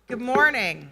Good morning.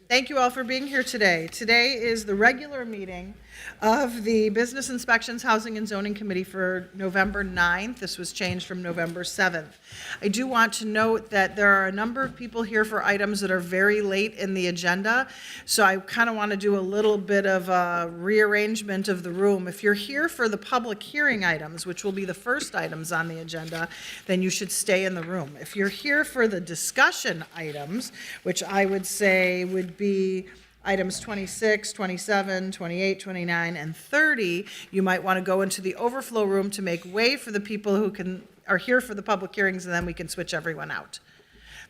Thank you all for being here today. Today is the regular meeting of the Business Inspections, Housing and Zoning Committee for November 9th. This was changed from November 7th. I do want to note that there are a number of people here for items that are very late in the agenda, so I kind of want to do a little bit of a rearrangement of the room. If you're here for the public hearing items, which will be the first items on the agenda, then you should stay in the room. If you're here for the discussion items, which I would say would be items 26, 27, 28, 29, and 30, you might want to go into the overflow room to make way for the people who are here for the public hearings, and then we can switch everyone out.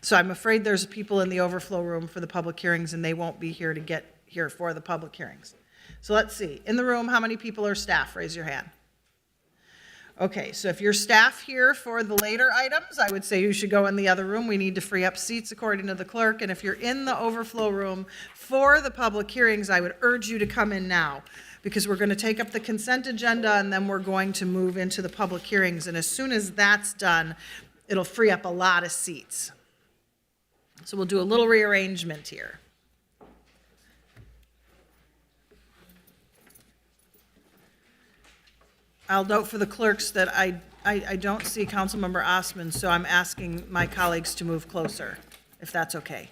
So I'm afraid there's people in the overflow room for the public hearings, and they won't be here to get here for the public hearings. So let's see. In the room, how many people are staff? Raise your hand. Okay, so if you're staff here for the later items, I would say you should go in the other room. We need to free up seats according to the clerk. And if you're in the overflow room for the public hearings, I would urge you to come in now, because we're going to take up the consent agenda and then we're going to move into the public hearings. And as soon as that's done, it'll free up a lot of seats. So we'll do a little rearrangement here. I'll note for the clerks that I don't see Councilmember Osman, so I'm asking my colleagues to move closer, if that's okay.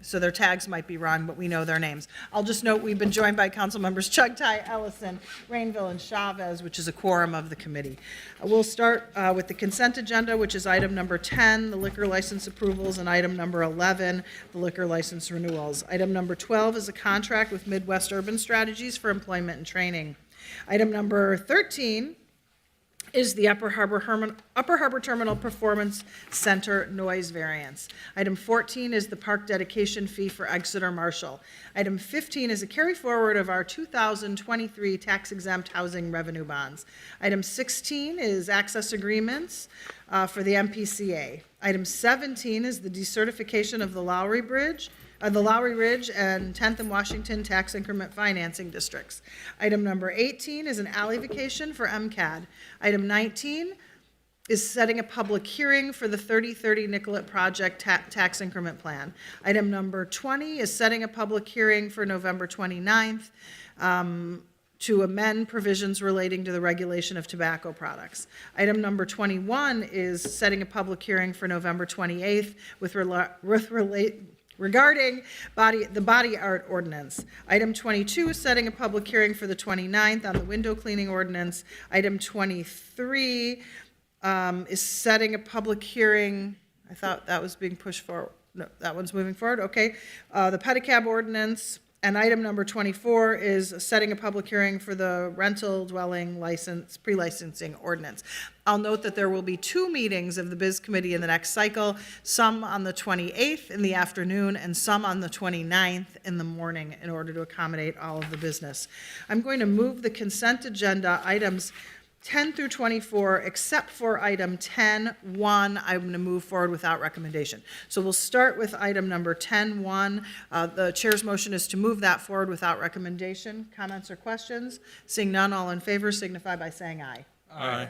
So their tags might be wrong, but we know their names. I'll just note we've been joined by Councilmembers Chugtai, Ellison, Rainville, and Chavez, which is a quorum of the committee. We'll start with the consent agenda, which is item number 10, the liquor license approvals, and item number 11, the liquor license renewals. Item number 12 is a contract with Midwest Urban Strategies for employment and training. Item number 13 is the Upper Harbor Terminal Performance Center noise variance. Item 14 is the park dedication fee for Exeter Marshall. Item 15 is a carry forward of our 2023 tax-exempt housing revenue bonds. Item 16 is access agreements for the MPCA. Item 17 is the decertification of the Lowry Ridge and 10th and Washington tax increment financing districts. Item number 18 is an alley vacation for MCAD. Item 19 is setting a public hearing for the 3030 Nicollet Project tax increment plan. Item number 20 is setting a public hearing for November 29th to amend provisions relating to the regulation of tobacco products. Item number 21 is setting a public hearing for November 28th regarding the body art ordinance. Item 22 is setting a public hearing for the 29th on the window cleaning ordinance. Item 23 is setting a public hearing. I thought that was being pushed forward. No, that one's moving forward. Okay. The pedicab ordinance. And item number 24 is setting a public hearing for the rental dwelling license, pre-licensing ordinance. I'll note that there will be 2 meetings of the Biz Committee in the next cycle, some on the 28th in the afternoon and some on the 29th in the morning in order to accommodate all of the business. I'm going to move the consent agenda items 10 through 24, except for item 10.1, I'm going to move forward without recommendation. So we'll start with item number 10.1. The chair's motion is to move that forward without recommendation. Comments or questions? Seeing none, all in favor signify by saying aye. Aye.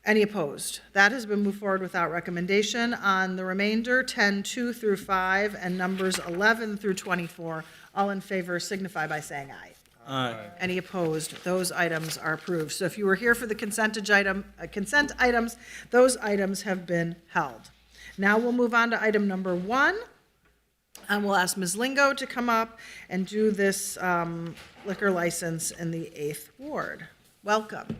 Any opposed? That has been moved forward without recommendation. On the remainder, 10.2 through 5, and numbers 11 through 24, all in favor signify by saying aye. Aye. Any opposed? Those items are approved. So if you were here for the consent items, those items have been held. Now we'll move on to item number 1, and we'll ask Ms. Lingo to come up and do this liquor license in the 8th Ward. Welcome.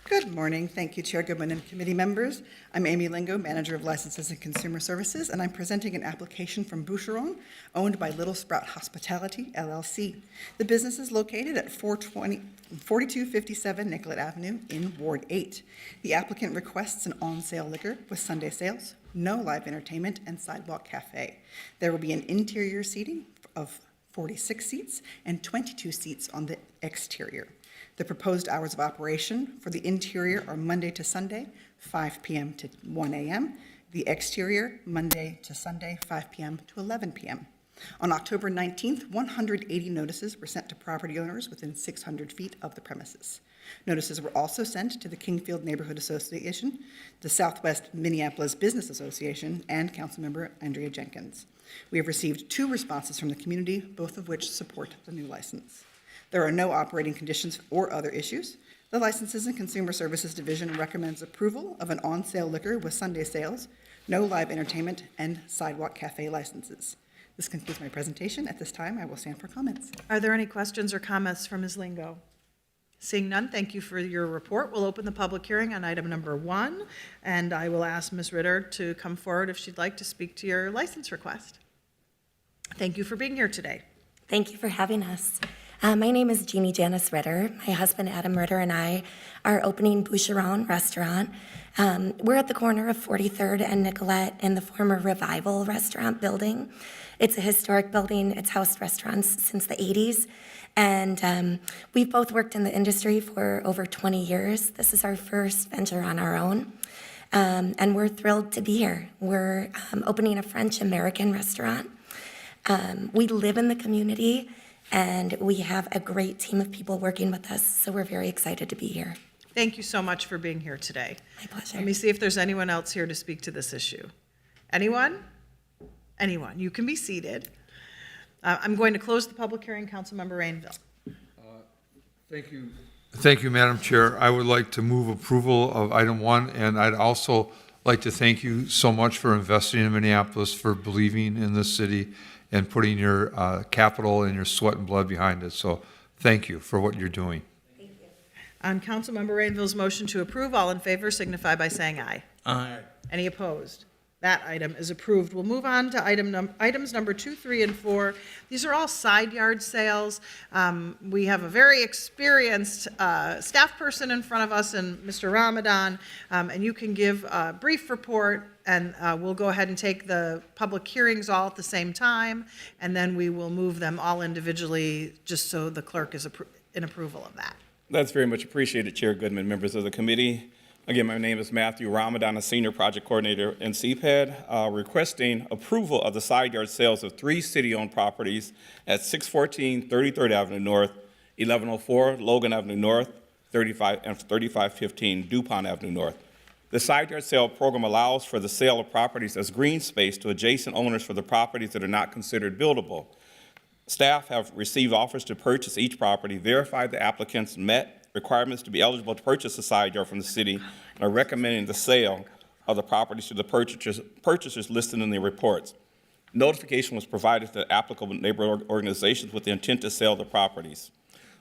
Good morning. Thank you, Chair Goodman and committee members. I'm Amy Lingo, Manager of Licenses and Consumer Services, and I'm presenting an application from Boucheron, owned by Little Sprout Hospitality, LLC. The business is located at 4257 Nicollet Avenue in Ward 8. The applicant requests an on-sale liquor with Sunday sales, no live entertainment, and sidewalk cafe. There will be an interior seating of 46 seats and 22 seats on the exterior. The proposed hours of operation for the interior are Monday to Sunday, 5 p.m. to 1 a.m. The exterior, Monday to Sunday, 5 p.m. to 11 p.m. On October 19th, 180 notices were sent to property owners within 600 feet of the premises. Notices were also sent to the Kingfield Neighborhood Association, the Southwest Minneapolis Business Association, and Councilmember Andrea Jenkins. We have received 2 responses from the community, both of which support the new license. There are no operating conditions or other issues. The Licenses and Consumer Services Division recommends approval of an on-sale liquor with Sunday sales, no live entertainment, and sidewalk cafe licenses. This concludes my presentation. At this time, I will stand for comments. Are there any questions or comments from Ms. Lingo? Seeing none, thank you for your report. We'll open the public hearing on item number 1, and I will ask Ms. Ritter to come forward if she'd like to speak to your license request. Thank you for being here today. Thank you for having us. My name is Jeannie Janice Ritter. My husband Adam Ritter and I are opening Boucheron Restaurant. We're at the corner of 43rd and Nicolette in the former Revival Restaurant building. It's a historic building. It's housed restaurants since the 80s. And we've both worked in the industry for over 20 years. This is our first venture on our own. And we're thrilled to be here. We're opening a French-American restaurant. We live in the community, and we have a great team of people working with us, so we're very excited to be here. Thank you so much for being here today. My pleasure. Let me see if there's anyone else here to speak to this issue. Anyone? Anyone? You can be seated. I'm going to close the public hearing. Councilmember Rainville. Thank you. Thank you, Madam Chair. I would like to move approval of item 1, and I'd also like to thank you so much for investing in Minneapolis, for believing in this city and putting your capital and your sweat and blood behind it. So thank you for what you're doing. Thank you. On Councilmember Rainville's motion to approve, all in favor signify by saying aye. Aye. Any opposed? That item is approved. We'll move on to items number 2, 3, and 4. These are all side yard sales. We have a very experienced staff person in front of us, and Mr. Ramadan, and you can give a brief report, and we'll go ahead and take the public hearings all at the same time, and then we will move them all individually, just so the clerk is in approval of that. That's very much appreciated, Chair Goodman, members of the committee. Again, my name is Matthew Ramadan, a Senior Project Coordinator in CPED, requesting approval of the side yard sales of 3 city-owned properties at 614 33rd Avenue North, 1104 Logan Avenue North, 3515 DuPont Avenue North. The side yard sale program allows for the sale of properties as green space to adjacent owners for the properties that are not considered buildable. Staff have received offers to purchase each property, verified the applicants met requirements to be eligible to purchase a side yard from the city, and are recommending the sale of the properties to the purchasers listed in the reports. Notification was provided to applicable neighborhood organizations with the intent to sell the properties.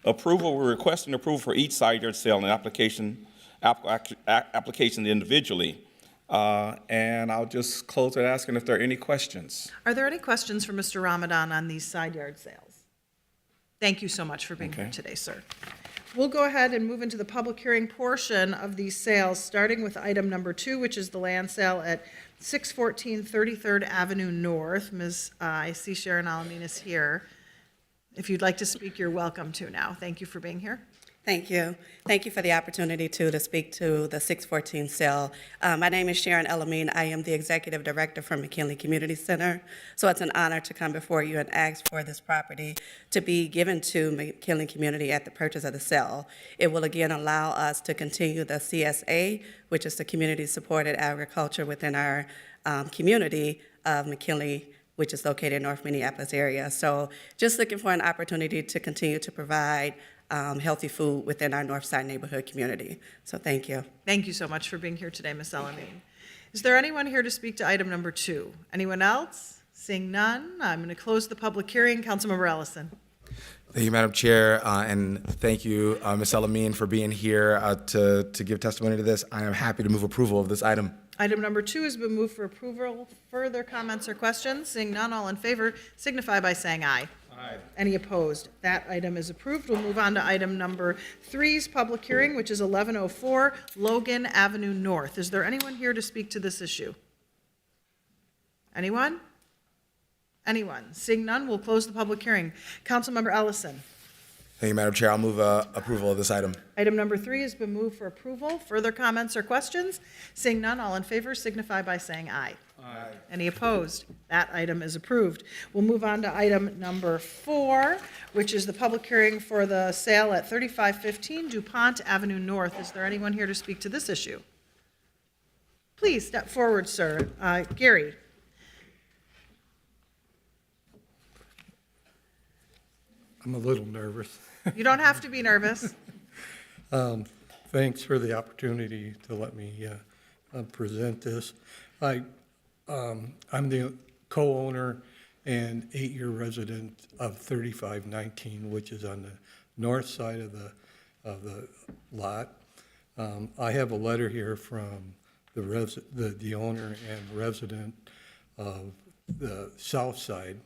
Approval, we're requesting approval for each side yard sale and application individually. And I'll just close it asking if there are any questions. Are there any questions for Mr. Ramadan on these side yard sales? Thank you so much for being here today, sir. We'll go ahead and move into the public hearing portion of these sales, starting with item number 2, which is the land sale at 614 33rd Avenue North. I see Sharon Alameen is here. If you'd like to speak, you're welcome to now. Thank you for being here. Thank you. Thank you for the opportunity to speak to the 614 sale. My name is Sharon Alameen. I am the Executive Director for McKinley Community Center. So it's an honor to come before you and ask for this property to be given to McKinley Community at the purchase of the sale. It will again allow us to continue the CSA, which is the Community Supported Agriculture within our community of McKinley, which is located in North Minneapolis area. So just looking for an opportunity to continue to provide healthy food within our Northside neighborhood community. So thank you. Thank you so much for being here today, Ms. Alameen. Is there anyone here to speak to item number 2? Anyone else? Seeing none, I'm going to close the public hearing. Councilmember Ellison. Thank you, Madam Chair, and thank you, Ms. Alameen, for being here to give testimony to this. I am happy to move approval of this item. Item number 2 has been moved for approval. Further comments or questions? Seeing none, all in favor signify by saying aye. Aye. Any opposed? That item is approved. We'll move on to item number 3's public hearing, which is 1104 Logan Avenue North. Is there anyone here to speak to this issue? Anyone? Anyone? Seeing none, we'll close the public hearing. Councilmember Ellison. Thank you, Madam Chair. I'll move approval of this item. Item number 3 has been moved for approval. Further comments or questions? Seeing none, all in favor signify by saying aye. Any opposed? That item is approved. We'll move on to item number 4, which is the public hearing for the sale at 3515 DuPont Avenue North. Is there anyone here to speak to this issue? Please step forward, sir. Gary. I'm a little nervous. You don't have to be nervous. Thanks for the opportunity to let me present this. I'm the co-owner and 8-year resident of 3519, which is on the north side of the lot. I have a letter here from the owner and resident of the south side.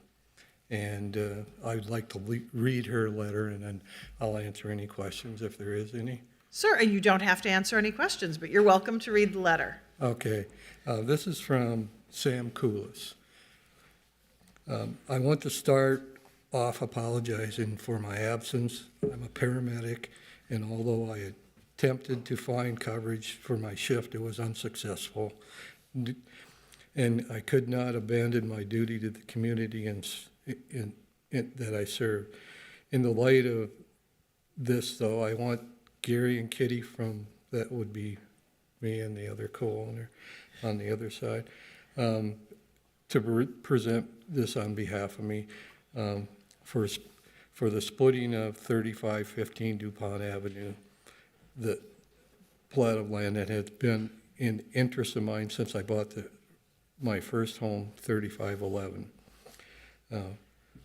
And I'd like to read her letter, and then I'll answer any questions if there is any. Sir, and you don't have to answer any questions, but you're welcome to read the letter. Okay. This is from Sam Koulis. I want to start off apologizing for my absence. I'm a paramedic, and although I attempted to find coverage for my shift, it was unsuccessful. And I could not abandon my duty to the community that I serve. In the light of this, though, I want Gary and Kitty that would be me and the other co-owner on the other side, to present this on behalf of me for the splitting of 3515 DuPont Avenue, the plot of land that has been in interest of mine since I bought my first home, 3511.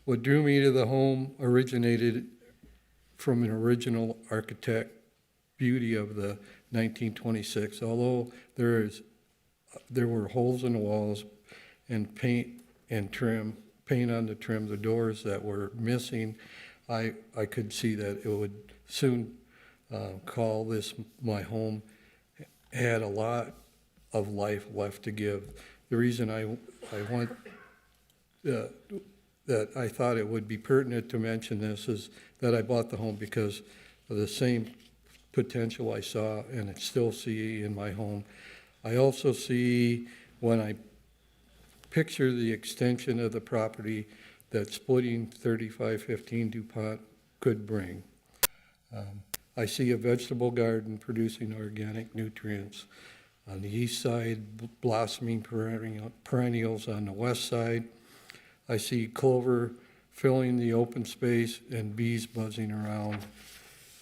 What drew me to the home originated from an original architect beauty of the 1926. Although there were holes in the walls and paint on the trim, the doors that were missing, I could see that it would soon call this my home. Had a lot of life left to give. The reason I want that I thought it would be pertinent to mention this is that I bought the home because of the same potential I saw and still see in my home. I also see, when I picture the extension of the property that splitting 3515 DuPont could bring. I see a vegetable garden producing organic nutrients. On the east side, blossoming perennials on the west side. I see clover filling the open space and bees buzzing around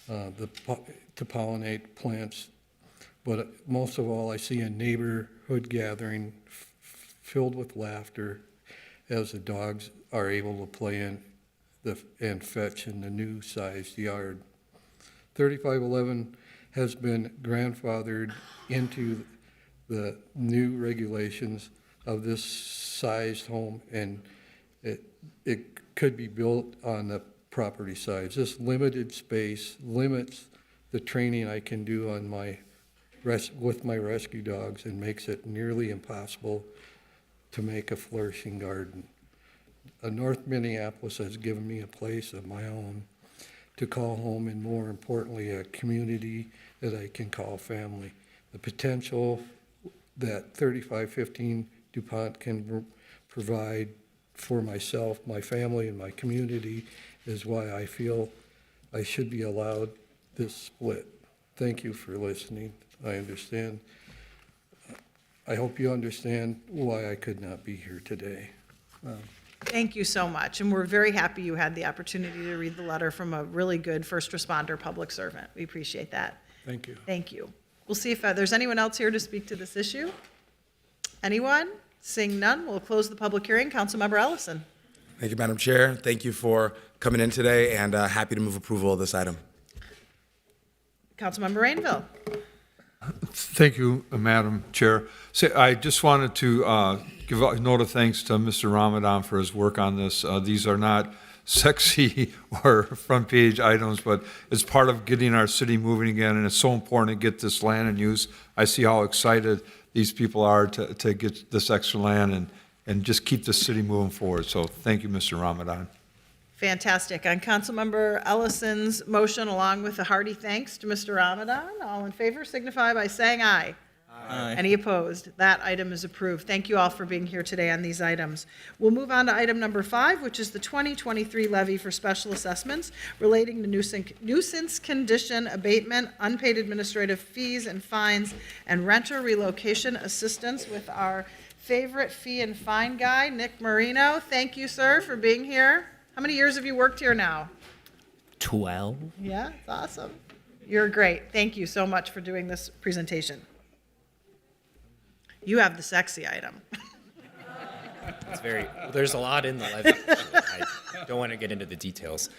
to pollinate plants. But most of all, I see a neighborhood gathering filled with laughter as the dogs are able to play and fetch in the new sized yard. 3511 has been grandfathered into the new regulations of this sized home, and it could be built on the property size. This limited space limits the training I can do on with my rescue dogs and makes it nearly impossible to make a flourishing garden. North Minneapolis has given me a place of my own to call home, and more importantly, a community that I can call family. The potential that 3515 DuPont can provide for myself, my family, and my community is why I feel I should be allowed this split. Thank you for listening. I understand. I hope you understand why I could not be here today. Thank you so much, and we're very happy you had the opportunity to read the letter from a really good first responder public servant. We appreciate that. Thank you. Thank you. We'll see if there's anyone else here to speak to this issue. Anyone? Seeing none, we'll close the public hearing. Councilmember Ellison. Thank you, Madam Chair. Thank you for coming in today, and happy to move approval of this item. Councilmember Rainville. Thank you, Madam Chair. I just wanted to give a note of thanks to Mr. Ramadan for his work on this. These are not sexy or front page items, but it's part of getting our city moving again, and it's so important to get this land in use. I see how excited these people are to get this extra land and just keep the city moving forward. So thank you, Mr. Ramadan. Fantastic. On Councilmember Ellison's motion, along with a hearty thanks to Mr. Ramadan, all in favor signify by saying aye. Any opposed? That item is approved. Thank you all for being here today on these items. We'll move on to item number 5, which is the 2023 levy for special assessments relating to nuisance condition abatement, unpaid administrative fees and fines, and renter relocation assistance with our favorite fee and fine guy, Nick Marino. Thank you, sir, for being here. How many years have you worked here now? 12. Yeah, it's awesome. You're great. Thank you so much for doing this presentation. You have the sexy item. It's there's a lot in the levy. I don't want to get into the details.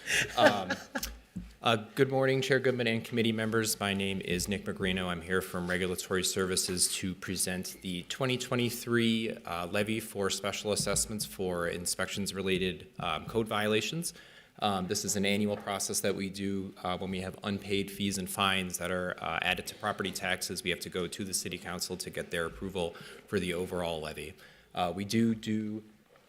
Good morning, Chair Goodman and committee members. My name is Nick Magrino. I'm here from Regulatory Services to present the 2023 levy for special assessments for inspections-related code violations. This is an annual process that we do when we have unpaid fees and fines that are added to property taxes. We have to go to the City Council to get their approval for the overall levy. We do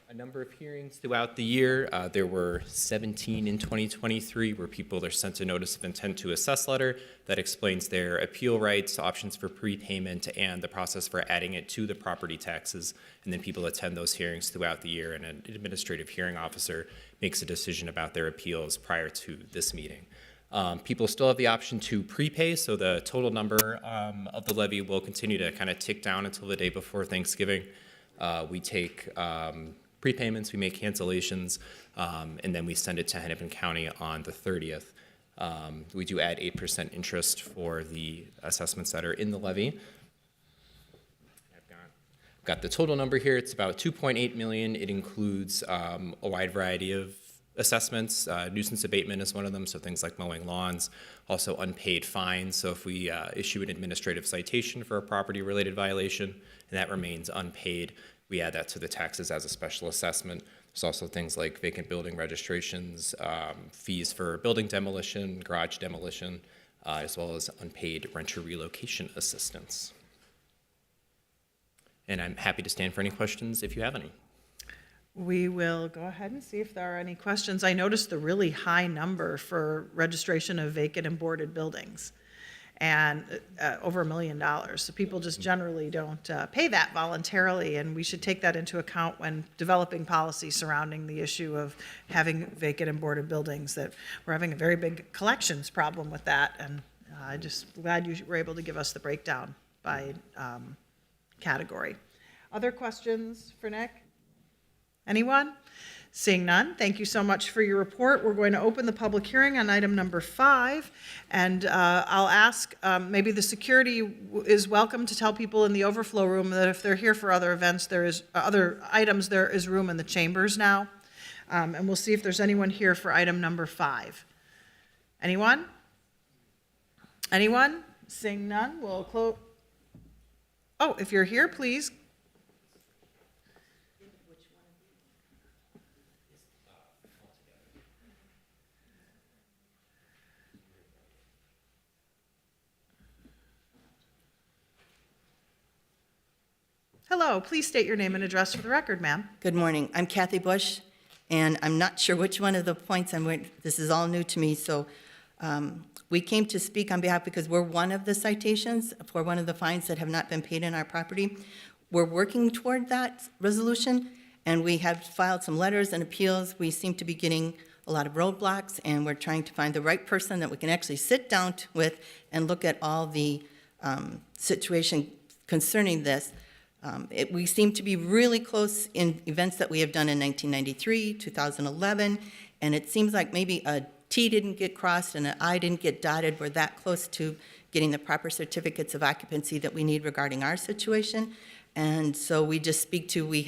a number of hearings throughout the year. There were 17 in 2023 where people are sent a notice of intent to assess letter that explains their appeal rights, options for prepayment, and the process for adding it to the property taxes. And then people attend those hearings throughout the year, and an administrative hearing officer makes a decision about their appeals prior to this meeting. People still have the option to prepay, so the total number of the levy will continue to kind of tick down until the day before Thanksgiving. We take prepayments, we make cancellations, and then we send it to Hennepin County on the 30th. We do add 8% interest for the assessments that are in the levy. I've got the total number here. It's about 2.8 million. It includes a wide variety of assessments. Nuisance abatement is one of them, so things like mowing lawns. Also unpaid fines, so if we issue an administrative citation for a property-related violation and that remains unpaid, we add that to the taxes as a special assessment. There's also things like vacant building registrations, fees for building demolition, garage demolition, as well as unpaid renter relocation assistance. And I'm happy to stand for any questions if you have any. We will go ahead and see if there are any questions. I noticed the really high number for registration of vacant and boarded buildings, and over $1 million. So people just generally don't pay that voluntarily, and we should take that into account when developing policy surrounding the issue of having vacant and boarded buildings, that we're having a very big collections problem with that, and I just glad you were able to give us the breakdown by category. Other questions for Nick? Anyone? Seeing none, thank you so much for your report. We're going to open the public hearing on item number 5, and I'll ask, maybe the security is welcome to tell people in the overflow room that if they're here for other events, there is other items, there is room in the chambers now. And we'll see if there's anyone here for item number 5. Anyone? Anyone? Seeing none, we'll close. Oh, if you're here, please. Hello, please state your name and address for the record, ma'am. Good morning. I'm Kathy Bush, and I'm not sure which one of the points this is all new to me, so we came to speak on behalf because we're one of the citations for one of the fines that have not been paid in our property. We're working toward that resolution, and we have filed some letters and appeals. We seem to be getting a lot of roadblocks, and we're trying to find the right person that we can actually sit down with and look at all the situation concerning this. We seem to be really close in events that we have done in 1993, 2011, and it seems like maybe a T didn't get crossed and an I didn't get dotted. We're that close to getting the proper certificates of occupancy that we need regarding our situation. And so we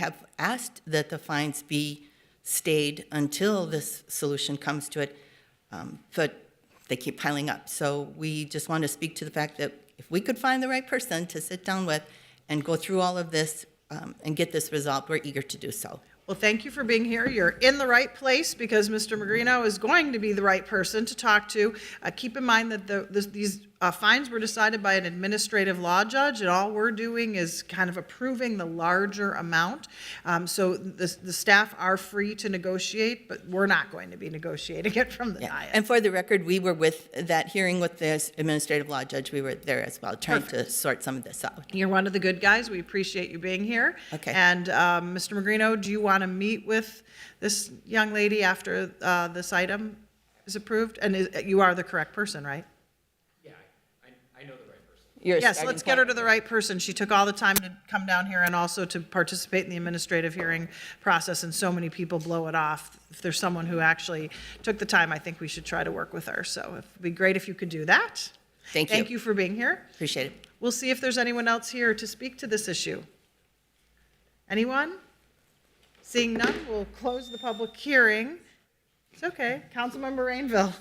have asked that the fines be stayed until this solution comes to it, but they keep piling up. So we just want to speak to the fact that if we could find the right person to sit down with and go through all of this and get this resolved, we're eager to do so. Well, thank you for being here. You're in the right place because Mr. Magrino is going to be the right person to talk to. Keep in mind that these fines were decided by an administrative law judge, and all we're doing is kind of approving the larger amount. So the staff are free to negotiate, but we're not going to be negotiating it from the Yeah. dais. And for the record, we were with that hearing with this administrative law judge. We were there as well, trying to sort some of this out. You're one of the good guys. We appreciate you being here. Okay. And Mr. Magrino, do you want to meet with this young lady after this item is approved? And you are the correct person, right? Yeah, I know the right person. You're Yes, starting let's get her point. to the right person. She took all the time to come down here and also to participate in the administrative hearing process, and so many people blow it off. If there's someone who actually took the time, I think we should try to work with her. So it'd be great if you could do that. Thank you. Thank you for being here. Appreciate it. We'll see if there's anyone else here to speak to this issue. Anyone? Seeing none, we'll close the public hearing. It's okay. Councilmember Rainville.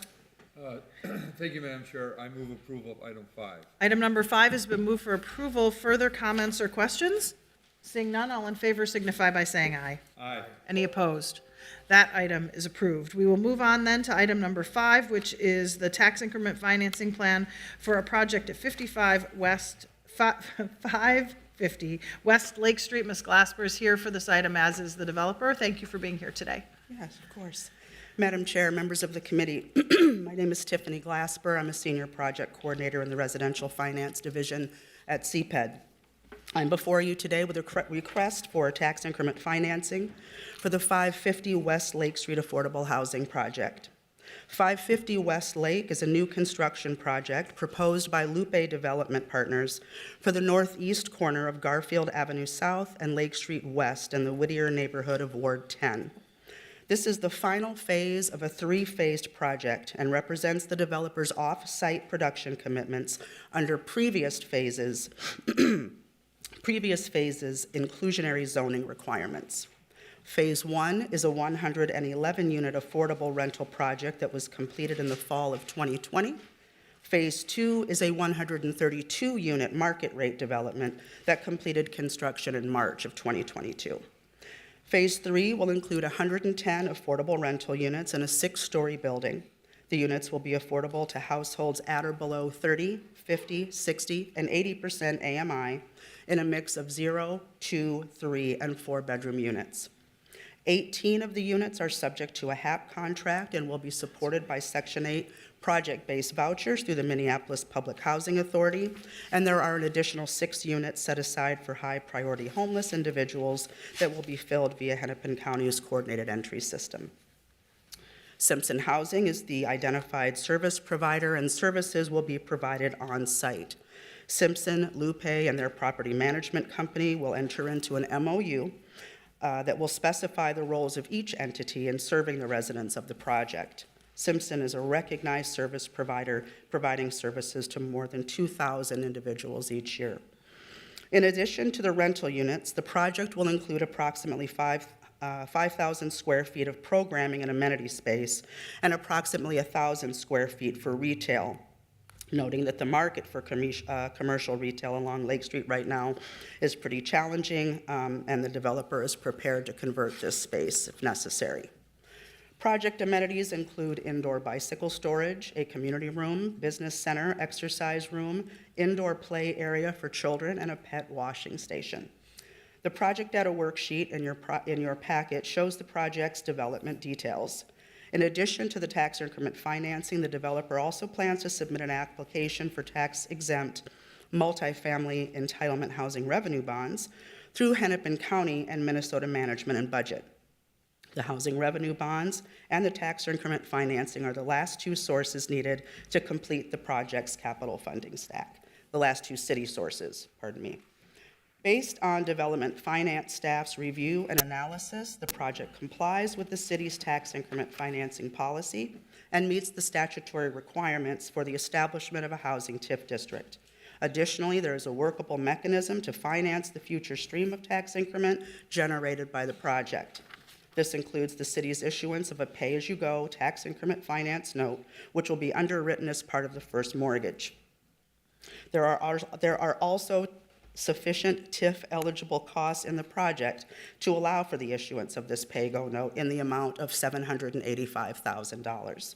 Thank you, Madam Chair. I move approval of item 5. Item number 5 has been moved for approval. Further comments or questions? Seeing none, all in favor signify by saying aye. Aye. Any opposed? That item is approved. We will move on then to item number 5, which is the tax increment financing plan for a project at 550 West Lake Street. Ms. Glasper is here for this item, as is the developer. Thank you for being here today. Yes, of course. Madam Chair, members of the committee, my name is Tiffany Glasper. I'm a senior project coordinator in the Residential Finance Division at CPED. I'm before you today with a request for tax increment financing for the 550 West Lake Street Affordable Housing Project. 550 West Lake is a new construction project proposed by Lupe Development Partners for the northeast corner of Garfield Avenue South and Lake Street West in the Whittier neighborhood of Ward 10. This is the final phase of a 3-phased project and represents the developer's off-site production commitments under previous phases inclusionary zoning requirements. Phase 1 is a 111-unit affordable rental project that was completed in the fall of 2020. Phase 2 is a 132-unit market rate development that completed construction in March of 2022. Phase 3 will include 110 affordable rental units in a 6-story building. The units will be affordable to households at or below 30, 50, 60, and 80% AMI in a mix of 0, 2, 3, and 4-bedroom units. 18 of the units are subject to a HAP contract and will be supported by Section 8 project-based vouchers through the Minneapolis Public Housing Authority, and there are an additional 6 units set aside for high-priority homeless individuals that will be filled via Hennepin County's coordinated entry system. Simpson Housing is the identified service provider, and services will be provided on-site. Simpson, Lupe, and their property management company will enter into an MOU that will specify the roles of each entity in serving the residents of the project. Simpson is a recognized service provider, providing services to more than 2,000 individuals each year. In addition to the rental units, the project will include approximately 5,000 square feet of programming and amenity space and approximately 1,000 square feet for retail, noting that the market for commercial retail along Lake Street right now is pretty challenging, and the developer is prepared to convert this space if necessary. Project amenities include indoor bicycle storage, a community room, business center, exercise room, indoor play area for children, and a pet washing station. The project data worksheet in your packet shows the project's development details. In addition to the tax increment financing, the developer also plans to submit an application for tax-exempt multifamily entitlement housing revenue bonds through Hennepin County and Minnesota Management and Budget. The housing revenue bonds and the tax increment financing are the last 2 sources needed to complete the project's capital funding stack. The last 2 city sources, pardon me. Based on development finance staff's review and analysis, the project complies with the city's tax increment financing policy and meets the statutory requirements for the establishment of a housing TIF district. Additionally, there is a workable mechanism to finance the future stream of tax increment generated by the project. This includes the city's issuance of a pay-as-you-go tax increment finance note, which will be underwritten as part of the first mortgage. There are also sufficient TIF-eligible costs in the project to allow for the issuance of this pay-go note in the amount of $785,000.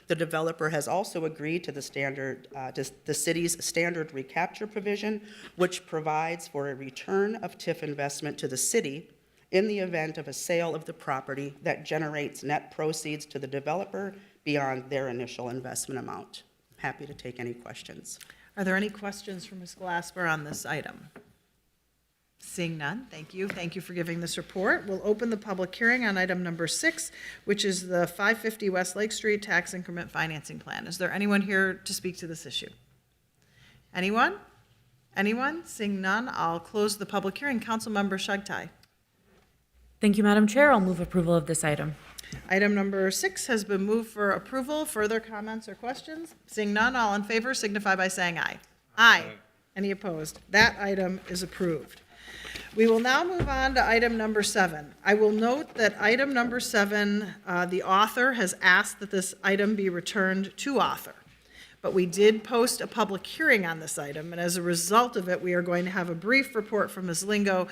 The developer has also agreed to the city's standard recapture provision, which provides for a return of TIF investment to the city in the event of a sale of the property that generates net proceeds to the developer beyond their initial investment amount. Happy to take any questions. Are there any questions for Ms. Glasper on this item? Seeing none, thank you. Thank you for giving this report. We'll open the public hearing on item number 6, which is the 550 West Lake Street Tax Increment Financing Plan. Is there anyone here to speak to this issue? Anyone? Anyone? Seeing none, I'll close the public hearing. Councilmember Shagtai. Thank you, Madam Chair. I'll move approval of this item. Item number 6 has been moved for approval. Further comments or questions? Seeing none, all in favor signify by saying aye. Aye. Any opposed? That item is approved. We will now move on to item number 7. I will note that item number 7, the author has asked that this item be returned to author. But we did post a public hearing on this item, and as a result of it, we are going to have a brief report from Ms. Lingo,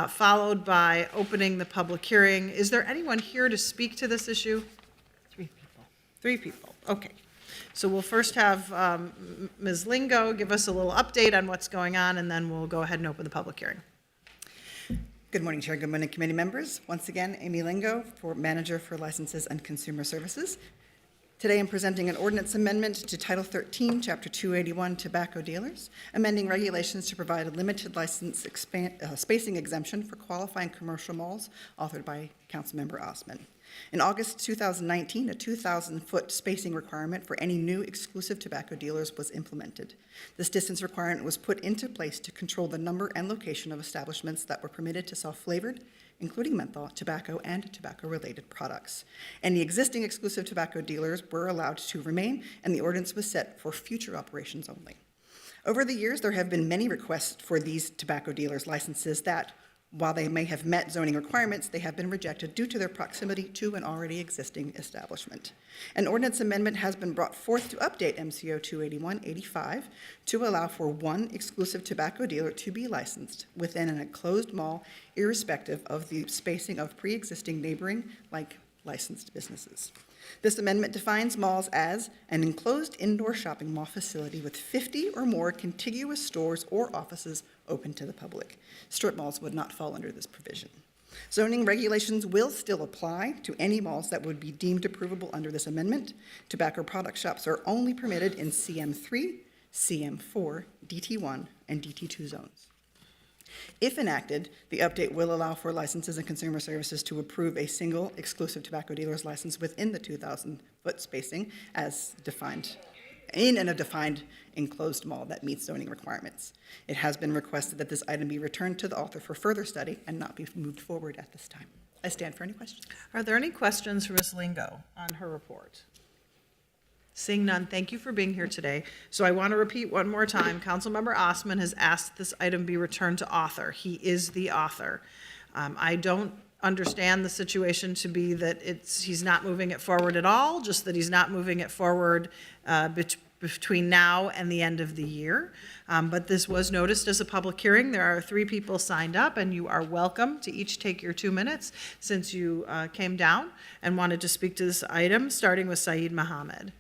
followed by opening the public hearing. Is there anyone here to speak to this issue? 3 people. 3 people, okay. So we'll first have Ms. Lingo give us a little update on what's going on, and then we'll go ahead and open the public hearing. Good morning, Chair. Good morning, committee members. Once again, Amy Lingo, Manager for Licenses and Consumer Services. Today, I'm presenting an ordinance amendment to Title 13, Chapter 281, Tobacco Dealers, amending regulations to provide a limited license spacing exemption for qualifying commercial malls, authored by Councilmember Osman. In August 2019, a 2,000-foot spacing requirement for any new exclusive tobacco dealers was implemented. This distance requirement was put into place to control the number and location of establishments that were permitted to sell flavored, including menthol, tobacco, and tobacco-related products. Any existing exclusive tobacco dealers were allowed to remain, and the ordinance was set for future operations only. Over the years, there have been many requests for these tobacco dealers' licenses that, while they may have met zoning requirements, they have been rejected due to their proximity to an already existing establishment. An ordinance amendment has been brought forth to update MCO 281-85 to allow for one exclusive tobacco dealer to be licensed within an enclosed mall, irrespective of the spacing of pre-existing neighboring, like licensed businesses. This amendment defines malls as an enclosed indoor shopping mall facility with 50 or more contiguous stores or offices open to the public. Strip malls would not fall under this provision. Zoning regulations will still apply to any malls that would be deemed approvable under this amendment. Tobacco product shops are only permitted in CM3, CM4, DT1, and DT2 zones. If enacted, the update will allow for Licenses and Consumer Services to approve a single exclusive tobacco dealer's license within the 2,000-foot spacing as defined in a defined enclosed mall that meets zoning requirements. It has been requested that this item be returned to the author for further study and not be moved forward at this time. I stand for any questions. Are there any questions for Ms. Lingo on her report? Seeing none, thank you for being here today. So I want to repeat one more time, Councilmember Osman has asked this item be returned to author. He is the author. I don't understand the situation to be that he's not moving it forward at all, just that he's not moving it forward between now and the end of the year. But this was noticed as a public hearing. There are 3 people signed up, and you are welcome to each take your 2 minutes since you came down and wanted to speak to this item, starting with Saeed Mohammed.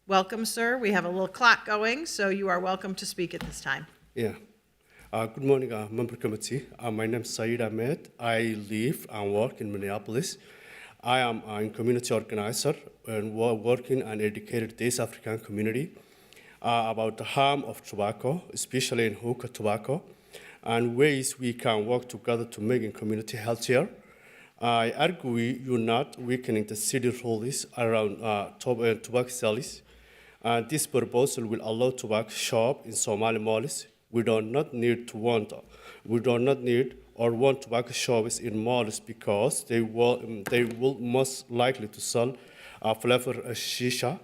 Welcome, sir. We have a little clock going, so you are welcome to speak at this time. Yeah. Good morning, Member Committee. My name is Saeed Ahmed. I live and work in Minneapolis. I am a community organizer and working and educated this African community about the harm of tobacco, especially in hookah tobacco, and ways we can work together to make community healthier. I argue you're not weakening the city rules around tobacco sales. This proposal will allow tobacco shop in Somali malls. We do not need or want tobacco shops in malls because they will most likely to sell flavor shisha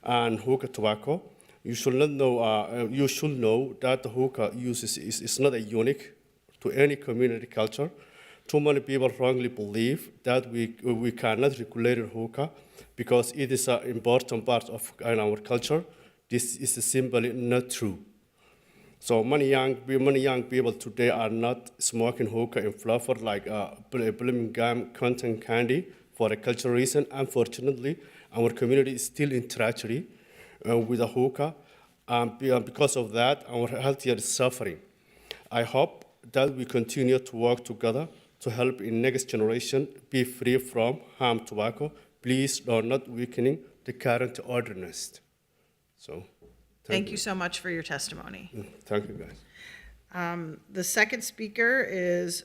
and hookah tobacco. You should know that the hookah use is not unique to any community culture. Too many people wrongly believe that we cannot regulate hookah because it is an important part of our culture. This is simply not true. So many young people today are not smoking hookah in flavor like Birmingham cotton candy for a cultural reason. Unfortunately, Our community is still in treachery with the hookah. Because of that, our health is suffering. I hope that we continue to work together to help in next generation be free from harm tobacco. Please do not weakening the current ordinance. So, Thank you so much for your testimony. Thank you, guys. The second speaker is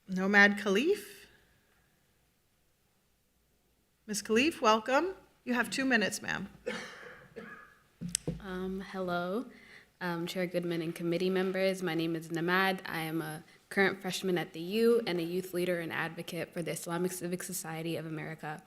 Nomad Khalif. Ms. Khalif, welcome. You have 2 minutes, ma'am. Hello, Chair Goodman and committee members. My name is Namad. I am a current freshman at the U and a youth leader and advocate for the Islamic Civic Society of America.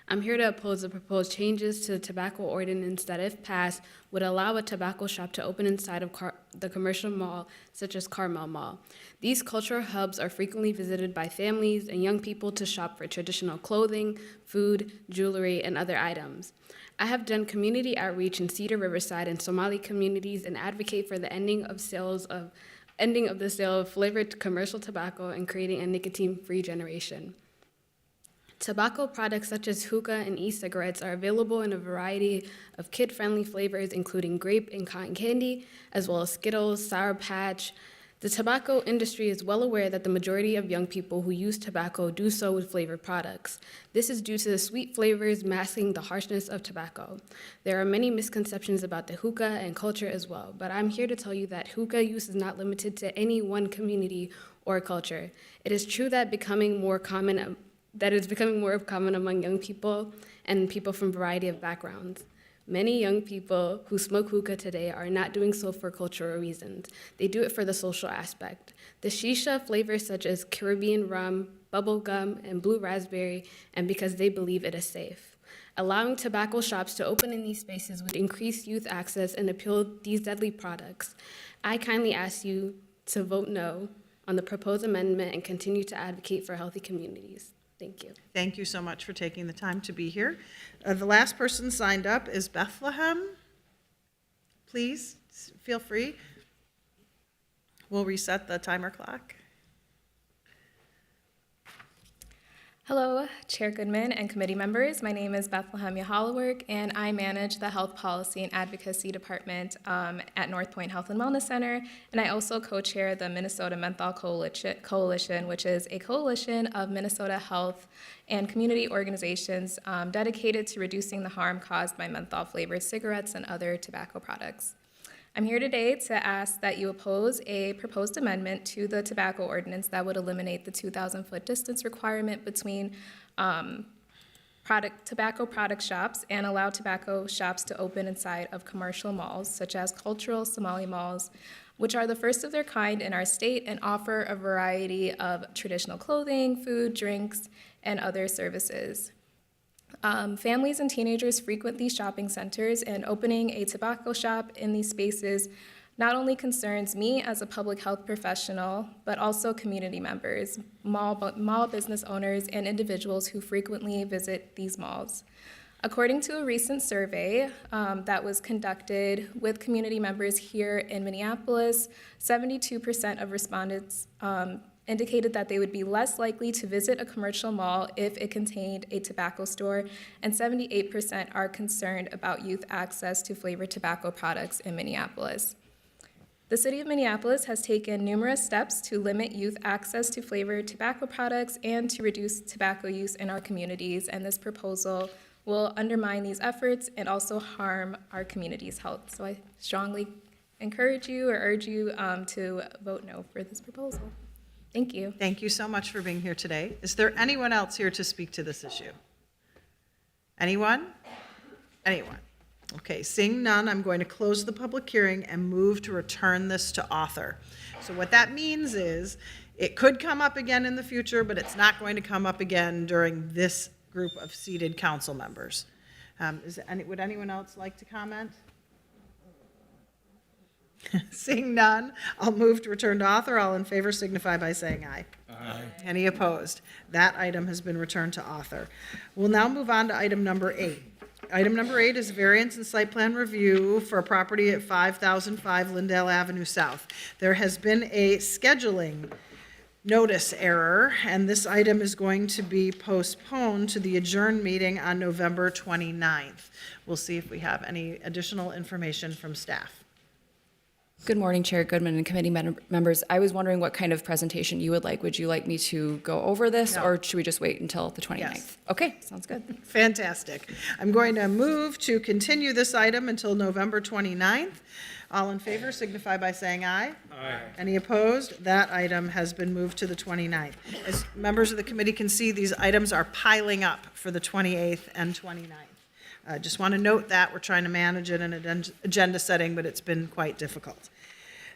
I'm here to oppose the proposed changes to the tobacco ordinance that, if passed, would allow a tobacco shop to open inside of the commercial mall, such as Carmel Mall. These cultural hubs are frequently visited by families and young people to shop for traditional clothing, food, jewelry, and other items. I have done community outreach in Cedar Riverside and Somali communities and advocate for the ending of the sale of flavored commercial tobacco and creating a nicotine-free generation. Tobacco products such as hookah and e-cigarettes are available in a variety of kid-friendly flavors, including grape and cotton candy, as well as Skittles, Sour Patch. The tobacco industry is well aware that the majority of young people who use tobacco do so with flavored products. This is due to the sweet flavors masking the harshness of tobacco. There are many misconceptions about the hookah and culture as well, but I'm here to tell you that hookah use is not limited to any one community or culture. It is true that becoming more common among young people and people from a variety of backgrounds. Many young people who smoke hookah today are not doing so for cultural reasons. They do it for the social aspect. The shisha flavors such as Caribbean rum, bubble gum, and blue raspberry, and because they believe it is safe. Allowing tobacco shops to open in these spaces would increase youth access and appeal these deadly products. I kindly ask you to vote no on the proposed amendment and continue to advocate for healthy communities. Thank you. Thank you so much for taking the time to be here. The last person signed up is Bethlehem. Please, feel free. We'll reset the timer clock. Hello, Chair Goodman and committee members. My name is Bethlehem Yahalawork, and I manage the Health Policy and Advocacy Department at North Point Health and Wellness Center, and I also co-chair the Minnesota Menthol Coalition, which is a coalition of Minnesota health and community organizations dedicated to reducing the harm caused by menthol-flavored cigarettes and other tobacco products. I'm here today to ask that you oppose a proposed amendment to the tobacco ordinance that would eliminate the 2,000-foot distance requirement between tobacco product shops and allow tobacco shops to open inside of commercial malls, such as cultural Somali malls, which are the first of their kind in our state and offer a variety of traditional clothing, food, drinks, and other services. Families and teenagers frequent these shopping centers, and opening a tobacco shop in these spaces not only concerns me as a public health professional, but also community members, mall business owners, and individuals who frequently visit these malls. According to a recent survey that was conducted with community members here in Minneapolis, 72% of respondents indicated that they would be less likely to visit a commercial mall if it contained a tobacco store, and 78% are concerned about youth access to flavored tobacco products in Minneapolis. The City of Minneapolis has taken numerous steps to limit youth access to flavored tobacco products and to reduce tobacco use in our communities, and this proposal will undermine these efforts and also harm our community's health. So I strongly encourage you or urge you to vote no for this proposal. Thank you. Thank you so much for being here today. Is there anyone else here to speak to this issue? Anyone? Anyone? Okay, seeing none, I'm going to close the public hearing and move to return this to author. So what that means is it could come up again in the future, but it's not going to come up again during this group of seated council members. Would anyone else like to comment? Seeing none, I'll move to return to author. All in favor signify by saying aye. Aye. Any opposed? That item has been returned to author. We'll now move on to item number 8. Item number 8 is variance and site plan review for a property at 5005 Lindale Avenue South. There has been a scheduling notice error, and this item is going to be postponed to the adjourned meeting on November 29th. We'll see if we have any additional information from staff. Good morning, Chair Goodman and committee members. I was wondering what kind of presentation you would like. Would you like me to go over this, No. or should we just wait until the 29th? Yes. Okay, sounds good. Fantastic. I'm going to move to continue this item until November 29th. All in favor signify by saying aye. Aye. Any opposed? That item has been moved to the 29th. As members of the committee can see, these items are piling up for the 28th and 29th. Just want to note that we're trying to manage it in an agenda setting, but it's been quite difficult.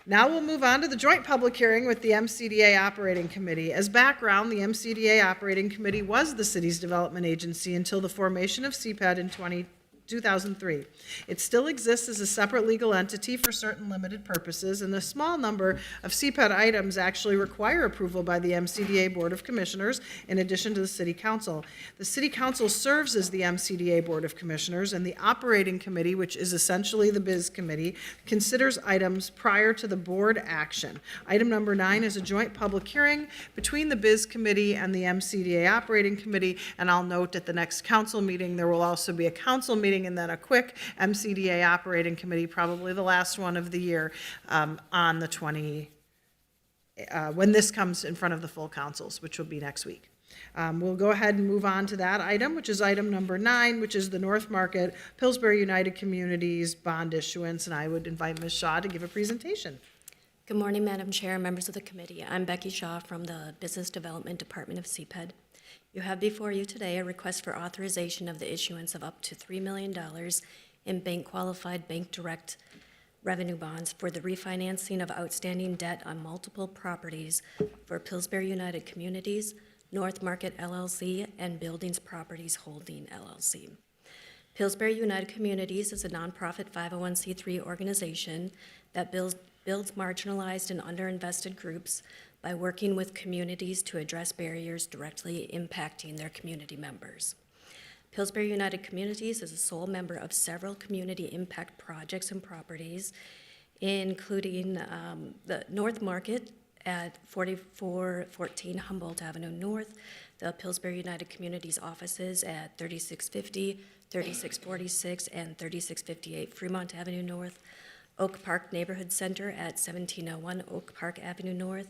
Now we'll move on to the joint public hearing with the MCDA Operating Committee. As background, the MCDA Operating Committee was the city's development agency until the formation of CPED in 2003. It still exists as a separate legal entity for certain limited purposes, and a small number of CPED items actually require approval by the MCDA Board of Commissioners in addition to the City Council. The City Council serves as the MCDA Board of Commissioners, and the Operating Committee, which is essentially the Biz Committee, considers items prior to the board action. Item number 9 is a joint public hearing between the Biz Committee and the MCDA Operating Committee, and I'll note at the next council meeting, there will also be a council meeting and then a quick MCDA Operating Committee, probably the last one of the year, on the when this comes in front of the full councils, which will be next week. We'll go ahead and move on to that item, which is item number 9, which is the North Market Pillsbury United Communities bond issuance, and I would invite Ms. Shaw to give a presentation. Good morning, Madam Chair, members of the committee. I'm Becky Shaw from the Business Development Department of CPED. You have before you today a request for authorization of the issuance of up to $3 million in bank-qualified, bank-direct revenue bonds for the refinancing of outstanding debt on multiple properties for Pillsbury United Communities, North Market LLC, and Buildings Properties Holding LLC. Pillsbury United Communities is a nonprofit 501c3 organization that builds marginalized and underinvested groups by working with communities to address barriers directly impacting their community members. Pillsbury United Communities is a sole member of several community impact projects and properties, including the North Market at 4414 Humboldt Avenue North, the Pillsbury United Communities offices at 3650, 3646, and 3658 Fremont Avenue North, Oak Park Neighborhood Center at 1701 Oak Park Avenue North,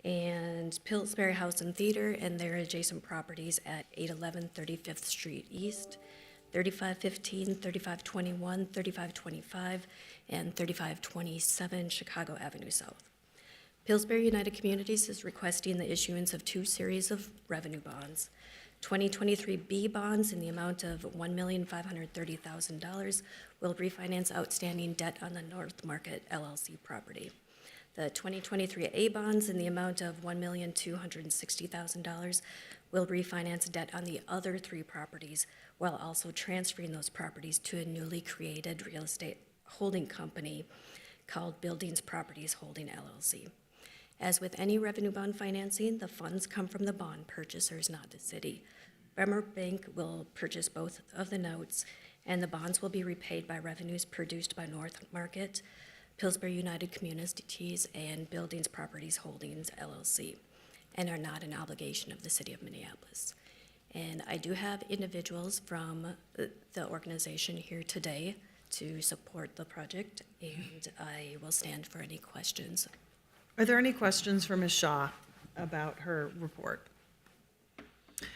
and Pillsbury House and Theater and their adjacent properties at 811 35th Street East, 3515, 3521, 3525, and 3527 Chicago Avenue South. Pillsbury United Communities is requesting the issuance of 2 series of revenue bonds. 2023 B bonds in the amount of $1,530,000 will refinance outstanding debt on the North Market LLC property. The 2023 A bonds in the amount of $1,260,000 will refinance debt on the other 3 properties, while also transferring those properties to a newly created real estate holding company called Buildings Properties Holding LLC. As with any revenue bond financing, the funds come from the bond purchasers, not the city. Bremer Bank will purchase both of the notes, and the bonds will be repaid by revenues produced by North Market, Pillsbury United Communities, and Buildings Properties Holdings LLC, and are not an obligation of the City of Minneapolis. And I do have individuals from the organization here today to support the project, and I will stand for any questions. Are there any questions for Ms. Shaw about her report?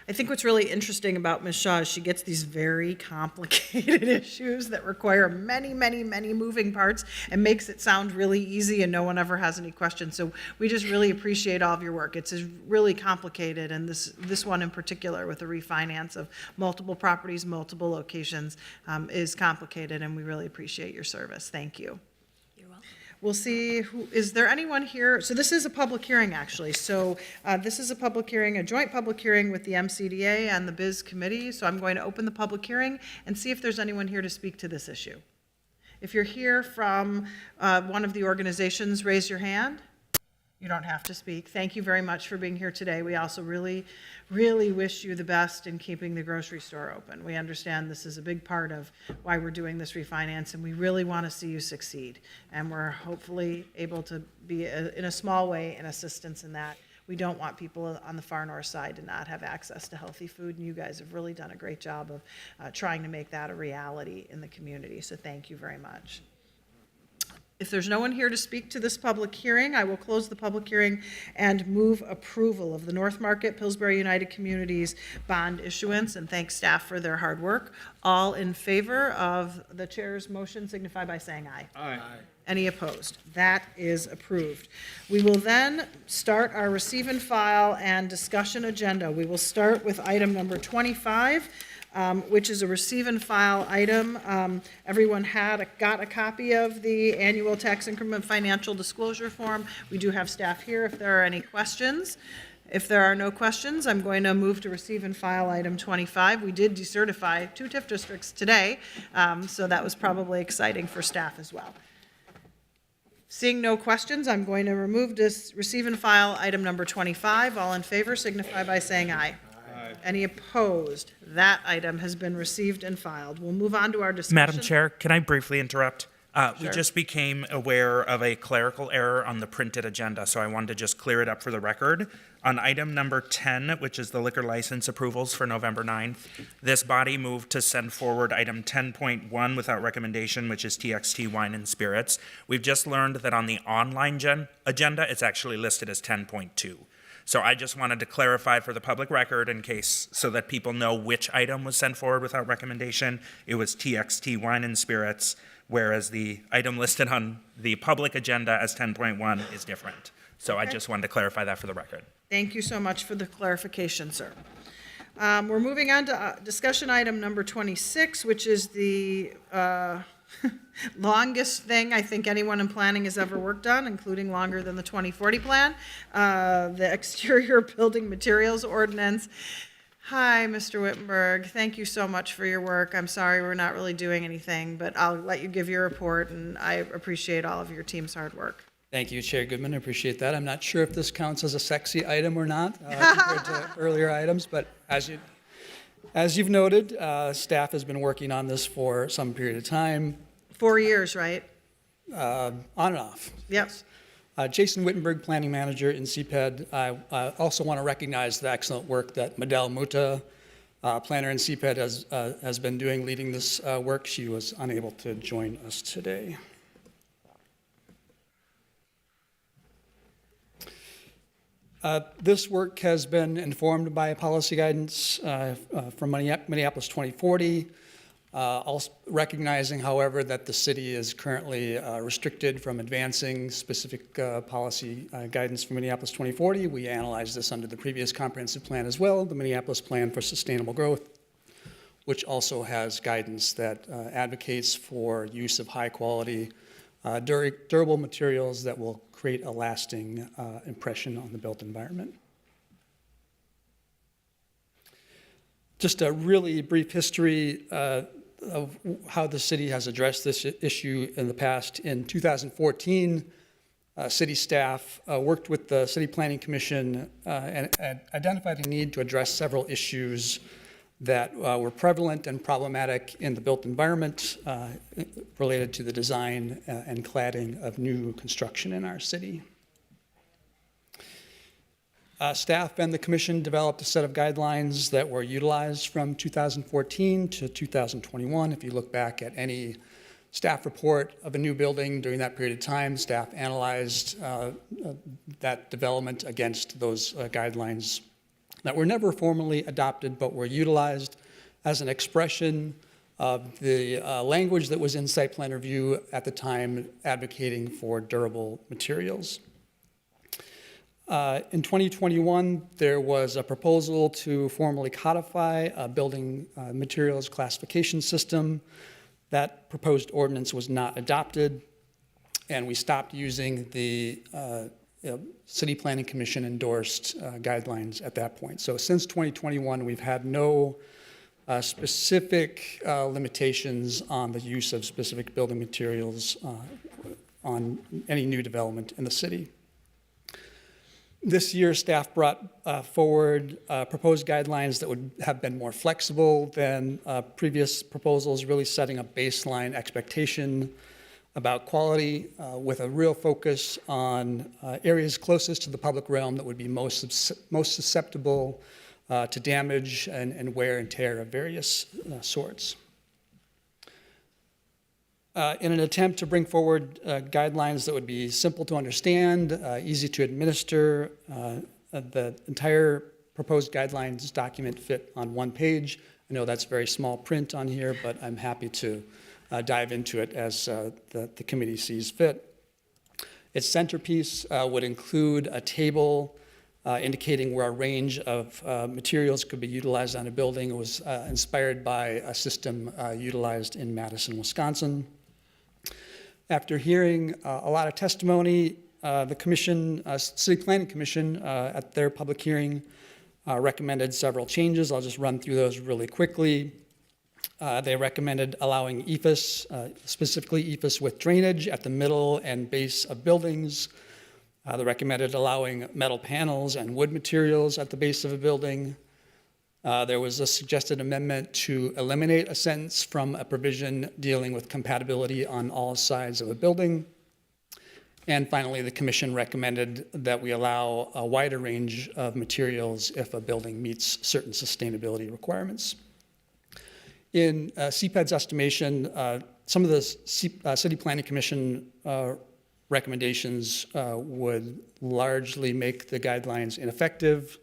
I think what's really interesting about Ms. Shaw is she gets these very complicated issues that require many, many, many moving parts and makes it sound really easy and no one ever has any questions. So we just really appreciate all of your work. It's really complicated, and this one in particular with the refinance of multiple properties, multiple locations is complicated, and we really appreciate your service. Thank you. We'll see, is there anyone here? So this is a public hearing, actually. So this is a public hearing, a joint public hearing with the MCDA and the Biz Committee. So I'm going to open the public hearing and see if there's anyone here to speak to this issue. If you're here from one of the organizations, raise your hand. You don't have to speak. Thank you very much for being here today. We also really, really wish you the best in keeping the grocery store open. We understand this is a big part of why we're doing this refinance, and we really want to see you succeed. And we're hopefully able to be, in a small way, an assistance in that. We don't want people on the far north side to not have access to healthy food, and you guys have really done a great job of trying to make that a reality in the community, so thank you very much. If there's no one here to speak to this public hearing, I will close the public hearing and move approval of the North Market Pillsbury United Communities bond issuance, and thank staff for their hard work. All in favor of the chair's motion signify by saying aye. Aye. Any opposed? That is approved. We will then start our receive and file and discussion agenda. We will start with item number 25, which is a receive and file item. Everyone got a copy of the annual tax increment financial disclosure form. We do have staff here if there are any questions. If there are no questions, I'm going to move to receive and file item 25. We did decertify 2 TIF districts today, so that was probably exciting for staff as well. Seeing no questions, I'm going to remove this receive and file item number 25. All in favor signify by saying aye. Aye. Any opposed? That item has been received and filed. We'll move on to our discussion. Madam Chair, can I briefly interrupt? We Sure. just became aware of a clerical error on the printed agenda, so I wanted to just clear it up for the record. On item number 10, which is the liquor license approvals for November 9th, this body moved to send forward item 10.1 without recommendation, which is TXT Wine and Spirits. We've just learned that on the online agenda, it's actually listed as 10.2. So I just wanted to clarify for the public record in case, so that people know which item was sent forward without recommendation. It was TXT Wine and Spirits, whereas the item listed on the public agenda as 10.1 is different. So I just wanted to clarify that for the record. Thank you so much for the clarification, sir. We're moving on to discussion item number 26, which is the longest thing I think anyone in planning has ever worked on, including longer than the 2040 plan, the exterior building materials ordinance. Hi, Mr. Wittenberg. Thank you so much for your work. I'm sorry we're not really doing anything, but I'll let you give your report, and I appreciate all of your team's hard work. Thank you, Chair Goodman. I appreciate that. I'm not sure if this counts as a sexy item or not compared to earlier items, but as you've noted, staff has been working on this for some period of time. 4 years, right? On and off. Yep. Jason Wittenberg, Planning Manager in CPED. I also want to recognize the excellent work that Madel Muta, Planner in CPED, has been doing leading this work. She was unable to join us today. This work has been informed by policy guidance from Minneapolis 2040, also recognizing, however, that the city is currently restricted from advancing specific policy guidance from Minneapolis 2040. We analyzed this under the previous comprehensive plan as well, the Minneapolis Plan for Sustainable Growth, which also has guidance that advocates for use of high-quality, durable materials that will create a lasting impression on the built environment. Just a really brief history of how the city has addressed this issue in the past. In 2014, city staff worked with the City Planning Commission and identified a need to address several issues that were prevalent and problematic in the built environment related to the design and cladding of new construction in our city. Staff and the commission developed a set of guidelines that were utilized from 2014 to 2021. If you look back at any staff report of a new building during that period of time, staff analyzed that development against those guidelines that were never formally adopted but were utilized as an expression of the language that was in site plan review at the time advocating for durable materials. In 2021, there was a proposal to formally codify a building materials classification system. That proposed ordinance was not adopted, and we stopped using the City Planning Commission endorsed guidelines at that point. So since 2021, we've had no specific limitations on the use of specific building materials on any new development in the city. This year, staff brought forward proposed guidelines that would have been more flexible than previous proposals, really setting a baseline expectation about quality with a real focus on areas closest to the public realm that would be most susceptible to damage and wear and tear of various sorts. In an attempt to bring forward guidelines that would be simple to understand, easy to administer, the entire proposed guidelines document fit on one page. I know that's very small print on here, but I'm happy to dive into it as the committee sees fit. Its centerpiece would include a table indicating where a range of materials could be utilized on a building. It was inspired by a system utilized in Madison, Wisconsin. After hearing a lot of testimony, the commission, City Planning Commission, at their public hearing, recommended several changes. I'll just run through those really quickly. They recommended allowing EFS, specifically EFS with drainage at the middle and base of buildings. They recommended allowing metal panels and wood materials at the base of a building. There was a suggested amendment to eliminate a sentence from a provision dealing with compatibility on all sides of a building. And finally, the commission recommended that we allow a wider range of materials if a building meets certain sustainability requirements. In CPED's estimation, some of the City Planning Commission recommendations would largely make the guidelines ineffective.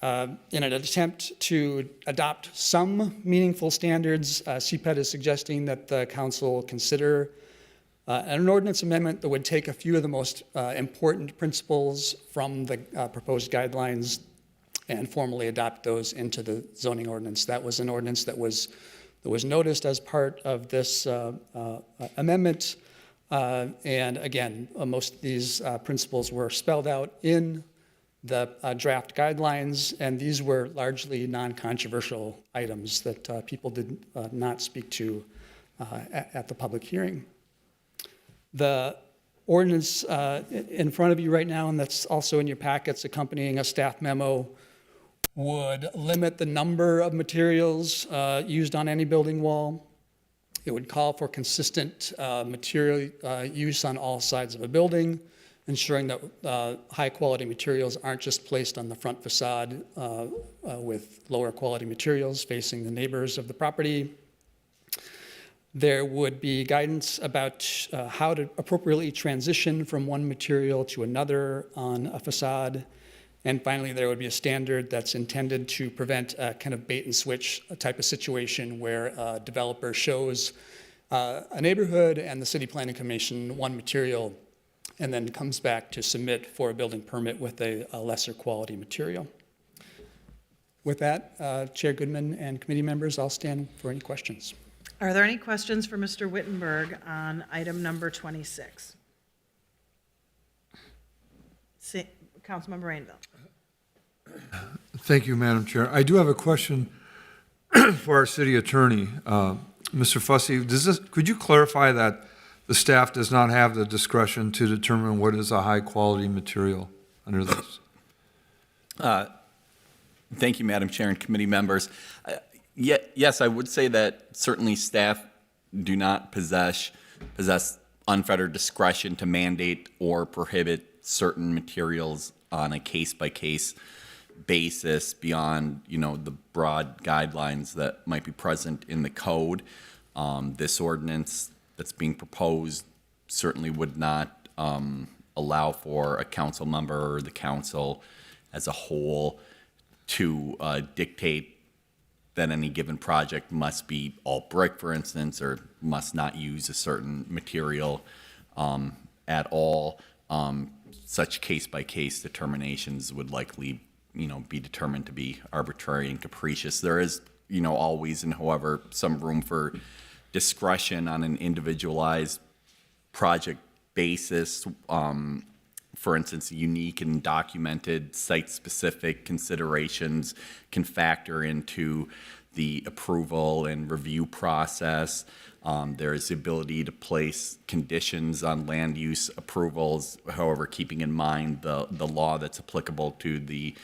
In an attempt to adopt some meaningful standards, CPED is suggesting that the council consider an ordinance amendment that would take a few of the most important principles from the proposed guidelines and formally adopt those into the zoning ordinance. That was an ordinance that was noticed as part of this amendment. And again, most of these principles were spelled out in the draft guidelines, and these were largely non-controversial items that people did not speak to at the public hearing. The ordinance in front of you right now, and that's also in your packets accompanying a staff memo, would limit the number of materials used on any building wall. It would call for consistent material use on all sides of a building, ensuring that high-quality materials aren't just placed on the front facade with lower quality materials facing the neighbors of the property. There would be guidance about how to appropriately transition from one material to another on a facade. And finally, there would be a standard that's intended to prevent a kind of bait and switch type of situation where a developer shows a neighborhood and the City Planning Commission one material and then comes back to submit for a building permit with a lesser quality material. With that, Chair Goodman and committee members, I'll stand for any questions. Are there any questions for Mr. Wittenberg on item number 26? Councilmember Rainville. Thank you, Madam Chair. I do have a question for our city attorney. Mr. Fussy, could you clarify that the staff does not have the discretion to determine what is a high-quality material under this? Thank you, Madam Chair and committee members. Yes, I would say that certainly staff do not possess unfettered discretion to mandate or prohibit certain materials on a case-by-case basis beyond, the broad guidelines that might be present in the code. This ordinance that's being proposed certainly would not allow for a council member or the council as a whole to dictate that any given project must be all brick, for instance, or must not use a certain material at all. Such case-by-case determinations would likely, be determined to be arbitrary and capricious. There is, always and however, some room for discretion on an individualized project basis. For instance, unique and documented site-specific considerations can factor into the approval and review process. There is the ability to place conditions on land use approvals, however, keeping in mind the law that's applicable to the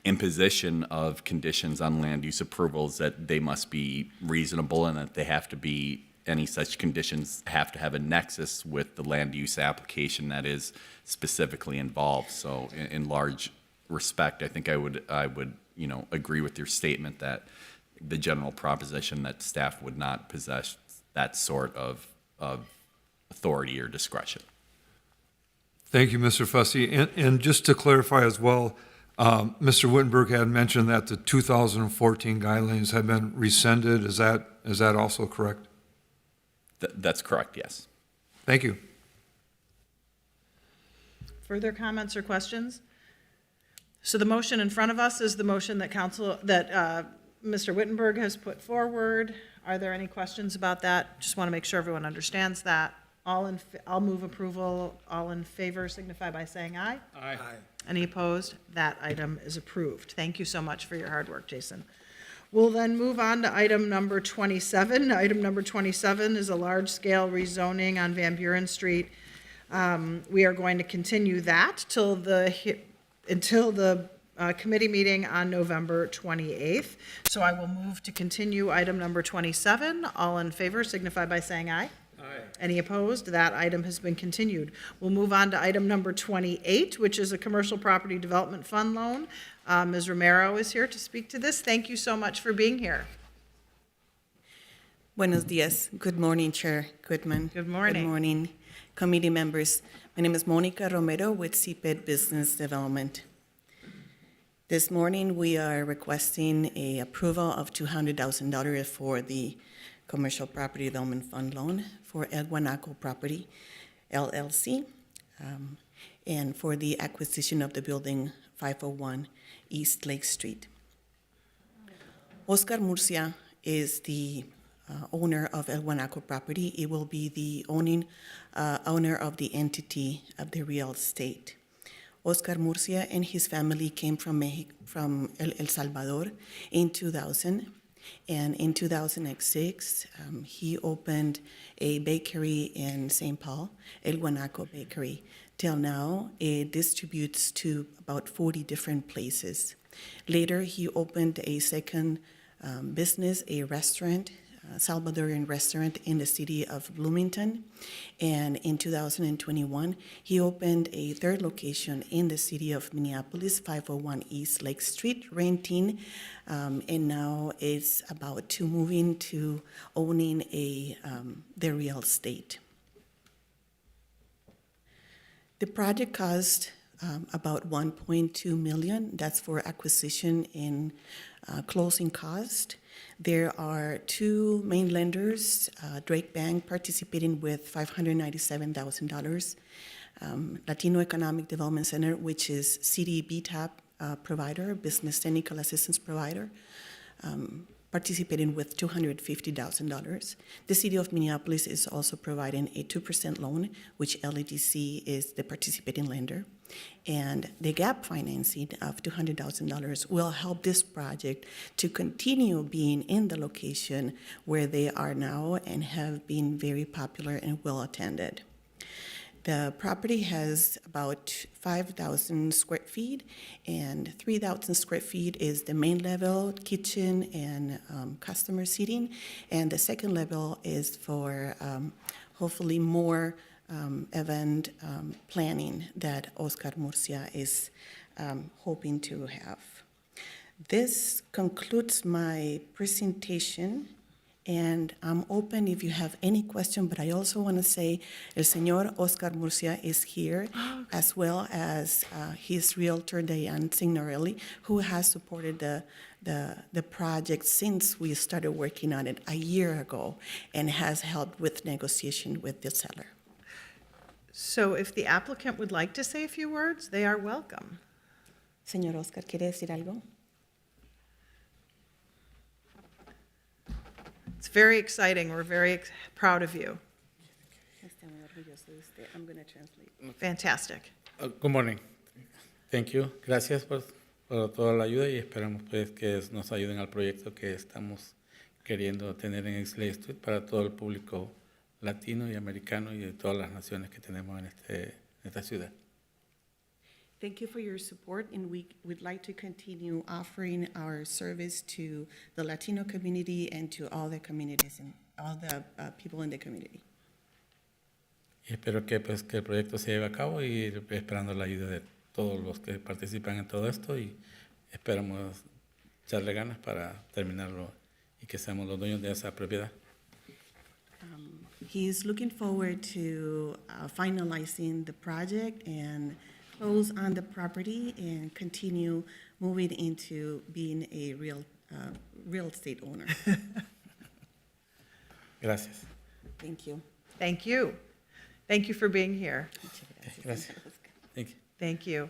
imposition of conditions on land use approvals, that they must be reasonable and that they have to be any such conditions have to have a nexus with the land use application that is specifically involved. So in large respect, I think I would, agree with your statement that the general proposition that staff would not possess that sort of authority or discretion. Thank you, Mr. Fussy. And just to clarify as well, Mr. Wittenberg had mentioned that the 2014 guidelines have been rescinded. Is that also correct? That's correct, yes. Thank you. Further comments or questions? So the motion in front of us is the motion that Mr. Wittenberg has put forward. Are there any questions about that? Just want to make sure everyone understands that. I'll move approval. All in favor signify by saying aye. Aye. Any opposed? That item is approved. Thank you so much for your hard work, Jason. We'll then move on to item number 27. Item number 27 is a large-scale rezoning on Van Buren Street. We are going to continue that until the committee meeting on November 28th. So I will move to continue item number 27. All in favor signify by saying aye. Aye. Any opposed? That item has been continued. We'll move on to item number 28, which is a commercial property development fund loan. Ms. Romero is here to speak to this. Thank you so much for being here. Buenos dias. Good morning, Chair Goodman. Good morning. Good morning, committee members. My name is Monica Romero with CPED Business Development. This morning, we are requesting a approval of $200,000 for the Commercial Property Development Fund loan for El Guanaco Property, LLC, and for the acquisition of the building 501 East Lake Street. Oscar Murcia is the owner of El Guanaco Property. It will be the owner of the entity of the real estate. Oscar Murcia and his family came from El Salvador in 2000. And in 2006, he opened a bakery in St. Paul, El Guanaco Bakery. Till now, it distributes to about 40 different places. Later, he opened a second business, a restaurant, Salvadorian restaurant in the city of Bloomington. And in 2021, he opened a third location in the city of Minneapolis, 501 East Lake Street, renting, and now is about to move into owning the real estate. The project cost about $1.2 million. That's for acquisition and closing cost. There are two main lenders, Drake Bank participating with $597,000, Latino Economic Development Center, which is CDBTAP provider, business technical assistance provider, participating with $250,000. The city of Minneapolis is also providing a 2% loan, which LEDC is the participating lender. And the gap financing of $200,000 will help this project to continue being in the location where they are now and have been very popular and well attended. The property has about 5,000 square feet, and 3,000 square feet is the main level, kitchen and customer seating, and the second level is for hopefully more event planning that Oscar Murcia is hoping to have. This concludes my presentation, and I'm open if you have any question, but I also want to say El Señor Oscar Murcia is here, as well as his realtor, Diane Signorelli, who has supported the project since we started working on it a year ago and has helped with negotiation with the seller. So if the applicant would like to say a few words, they are welcome. Señor Oscar, ¿quiere decir algo? It's very exciting. We're very proud of you. I'm going to translate. Fantastic. Good morning. Thank you. Gracias por toda la ayuda y esperamos pues que nos ayuden al proyecto que estamos queriendo tener en East Lake Street para todo el público latino y americano y de todas las naciones que tenemos en esta ciudad. Thank you for your support, and we'd like to continue offering our service to the Latino community and to all the communities and all the people in the community. Y espero que, pues, que el proyecto se lleve a cabo y esperando la ayuda de todos los que participan en todo esto y esperamos echarle ganas para terminarlo y que seamos los dueños de esa propiedad. He's looking forward to finalizing the project and close on the property and continue moving into being a real estate owner. Gracias. Thank you. Thank you. Thank you for being here. Gracias. Thank you. Thank you.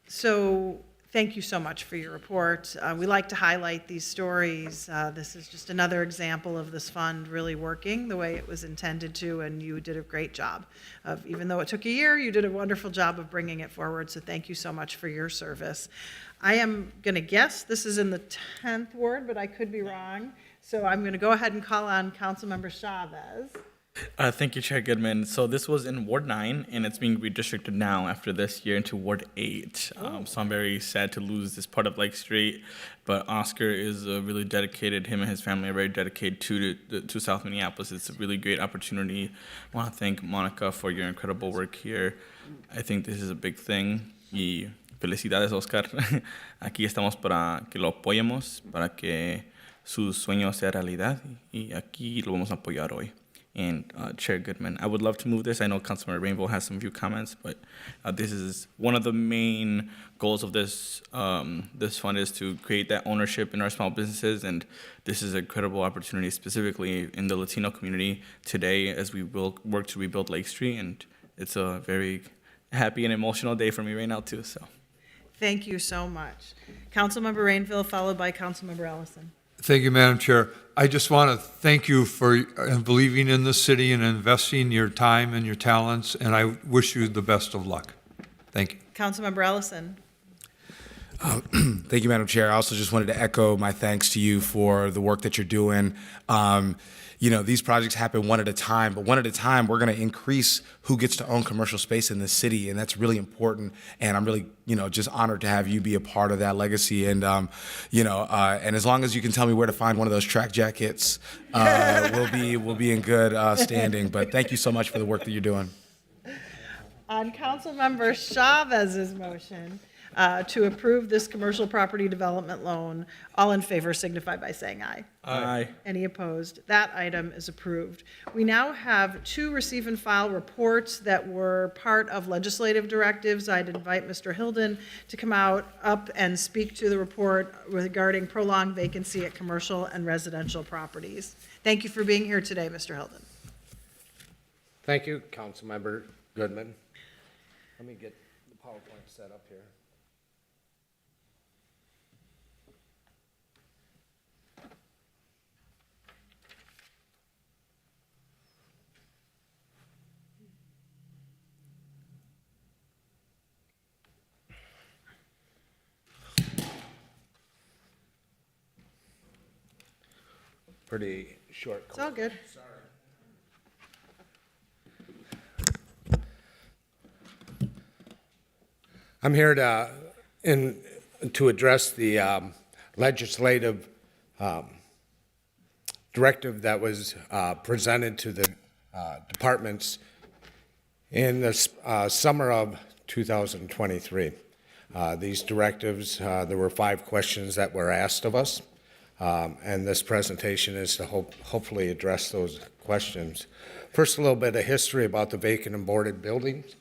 So thank you so much for your report. We like to highlight these stories. This is just another example of this fund really working the way it was intended to, and you did a great job. Even though it took a year, you did a wonderful job of bringing it forward, so thank you so much for your service. I am going to guess this is in the 10th ward, but I could be wrong. So I'm going to go ahead and call on Councilmember Chavez. Thank you, Chair Goodman. So this was in Ward 9, and it's being redistricted now after this year into Ward 8. So I'm very sad to lose this part of Lake Street, but Oscar is really dedicated. Him and his family are very dedicated to South Minneapolis. It's a really great opportunity. I want to thank Monica for your incredible work here. I think this is a big thing. Y felicidades, Oscar. Aquí estamos para que lo apoyemos, para que su sueño sea realidad, y aquí lo vamos a apoyar hoy. And Chair Goodman, I would love to move this. I know Councilmember Rainbow has some few comments, but this is one of the main goals of this this fund is to create that ownership in our small businesses, and this is an incredible opportunity, specifically in the Latino community today, as we will work to rebuild Lake Street, and it's a very happy and emotional day for me right now too. So, Thank you so much. Councilmember Rainville, followed by Councilmember Ellison. Thank you, Madam Chair. I just want to thank you for believing in the city and investing your time and your talents, and I wish you the best of luck. Thank you. Councilmember Ellison. Thank you, Madam Chair. I also just wanted to echo my thanks to you for the work that you're doing. You know, these projects happen one at a time, but one at a time, we're going to increase who gets to own commercial space in the city, and that's really important. And I'm really, just honored to have you be a part of that legacy. And, and as long as you can tell me where to find one of those track jackets, we'll be in good standing. But thank you so much for the work that you're doing. On Councilmember Chavez's motion to approve this commercial property development loan, all in favor signify by saying aye. Aye. Any opposed? That item is approved. We now have 2 receive and file reports that were part of legislative directives. I'd invite Mr. Hilden to come up and speak to the report regarding prolonged vacancy at commercial and residential properties. Thank you for being here today, Mr. Hilden. Thank you, Councilmember Goodman. Let me get the PowerPoint set up here. Pretty short. It's all good. I'm here to address the legislative directive that was presented to the departments in the summer of 2023. These directives, there were 5 questions that were asked of us, and this presentation is to hopefully address those questions. First, a little bit of history about the vacant and boarded buildings.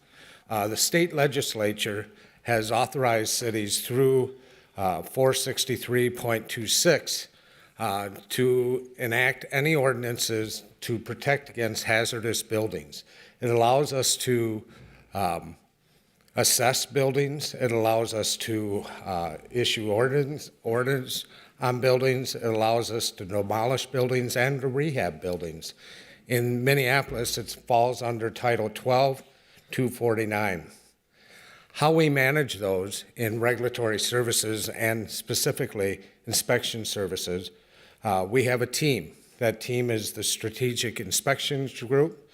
The state legislature has authorized cities through 463.26 to enact any ordinances to protect against hazardous buildings. It allows us to assess buildings. It allows us to issue ordinance on buildings. It allows us to demolish buildings and to rehab buildings. In Minneapolis, it falls under Title 12, 249. How we manage those in regulatory services and specifically inspection services, we have a team. That team is the Strategic Inspections Group.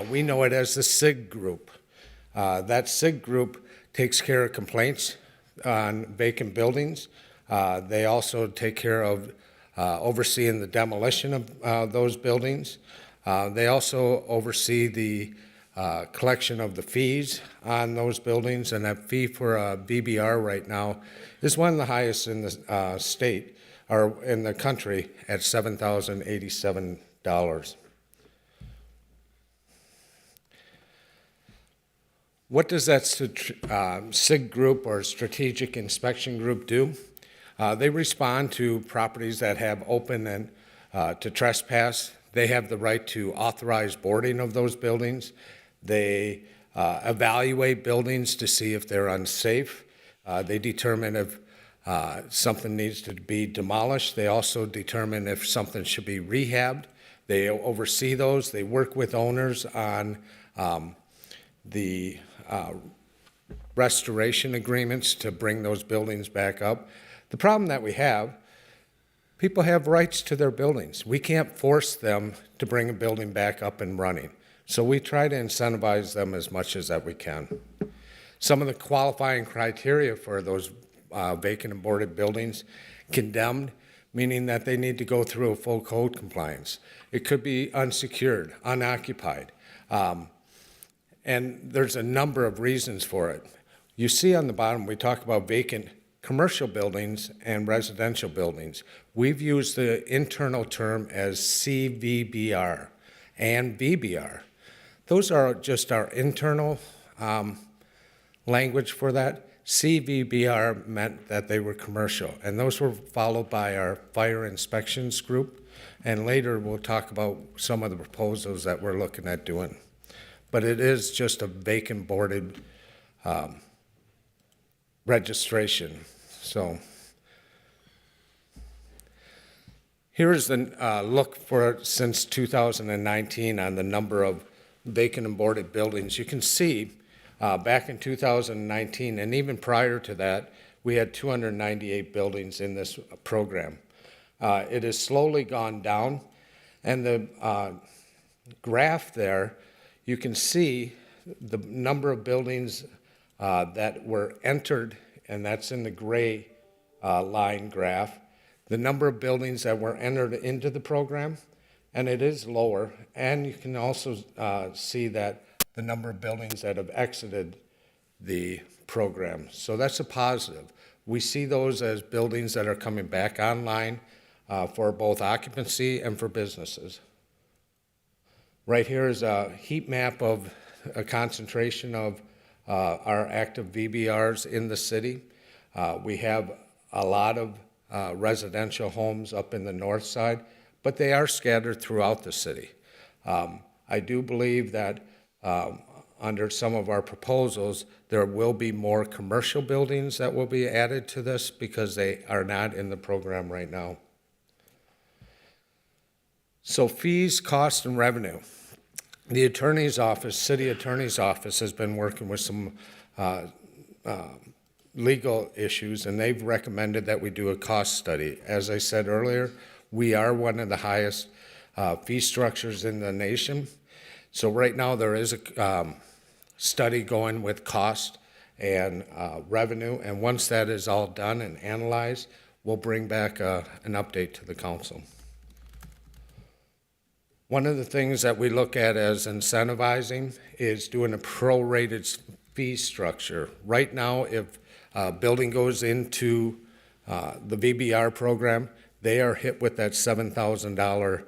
We know it as the SIG Group. That SIG Group takes care of complaints on vacant buildings. They also take care of overseeing the demolition of those buildings. They also oversee the collection of the fees on those buildings, and that fee for a VBR right now is one of the highest in the state, or in the country, at $7,087. What does that SIG group or Strategic Inspection Group do? They respond to properties that have open and to trespass. They have the right to authorize boarding of those buildings. They evaluate buildings to see if they're unsafe. They determine if something needs to be demolished. They also determine if something should be rehabbed. They oversee those. They work with owners on the restoration agreements to bring those buildings back up. The problem that we have, people have rights to their buildings. We can't force them to bring a building back up and running. So we try to incentivize them as much as that we can. Some of the qualifying criteria for those vacant and boarded buildings: condemned, meaning that they need to go through a full code compliance. It could be unsecured, unoccupied. And there's a number of reasons for it. You see on the bottom, we talk about vacant commercial buildings and residential buildings. We've used the internal term as CVBR and VBR. Those are just our internal language for that. CVBR meant that they were commercial, and those were followed by our fire inspections group, and later we'll talk about some of the proposals that we're looking at doing. But it is just a vacant boarded registration. So here's the look for since 2019 on the number of vacant and boarded buildings. You can see back in 2019, and even prior to that, we had 298 buildings in this program. It has slowly gone down, and the graph there, you can see the number of buildings that were entered, and that's in the gray line graph, the number of buildings that were entered into the program, and it is lower. And you can also see that the number of buildings that have exited the program. So that's a positive. We see those as buildings that are coming back online for both occupancy and for businesses. Right here is a heat map of a concentration of our active VBRs in the city. We have a lot of residential homes up in the north side, but they are scattered throughout the city. I do believe that under some of our proposals, there will be more commercial buildings that will be added to this because they are not in the program right now. So fees, cost, and revenue. The attorney's office, city attorney's office, has been working with some legal issues, and they've recommended that we do a cost study. As I said earlier, we are one of the highest fee structures in the nation. So right now there is a study going with cost and revenue, and once that is all done and analyzed, we'll bring back an update to the council. One of the things that we look at as incentivizing is doing a prorated fee structure. Right now, if a building goes into the VBR program, they are hit with that $7,000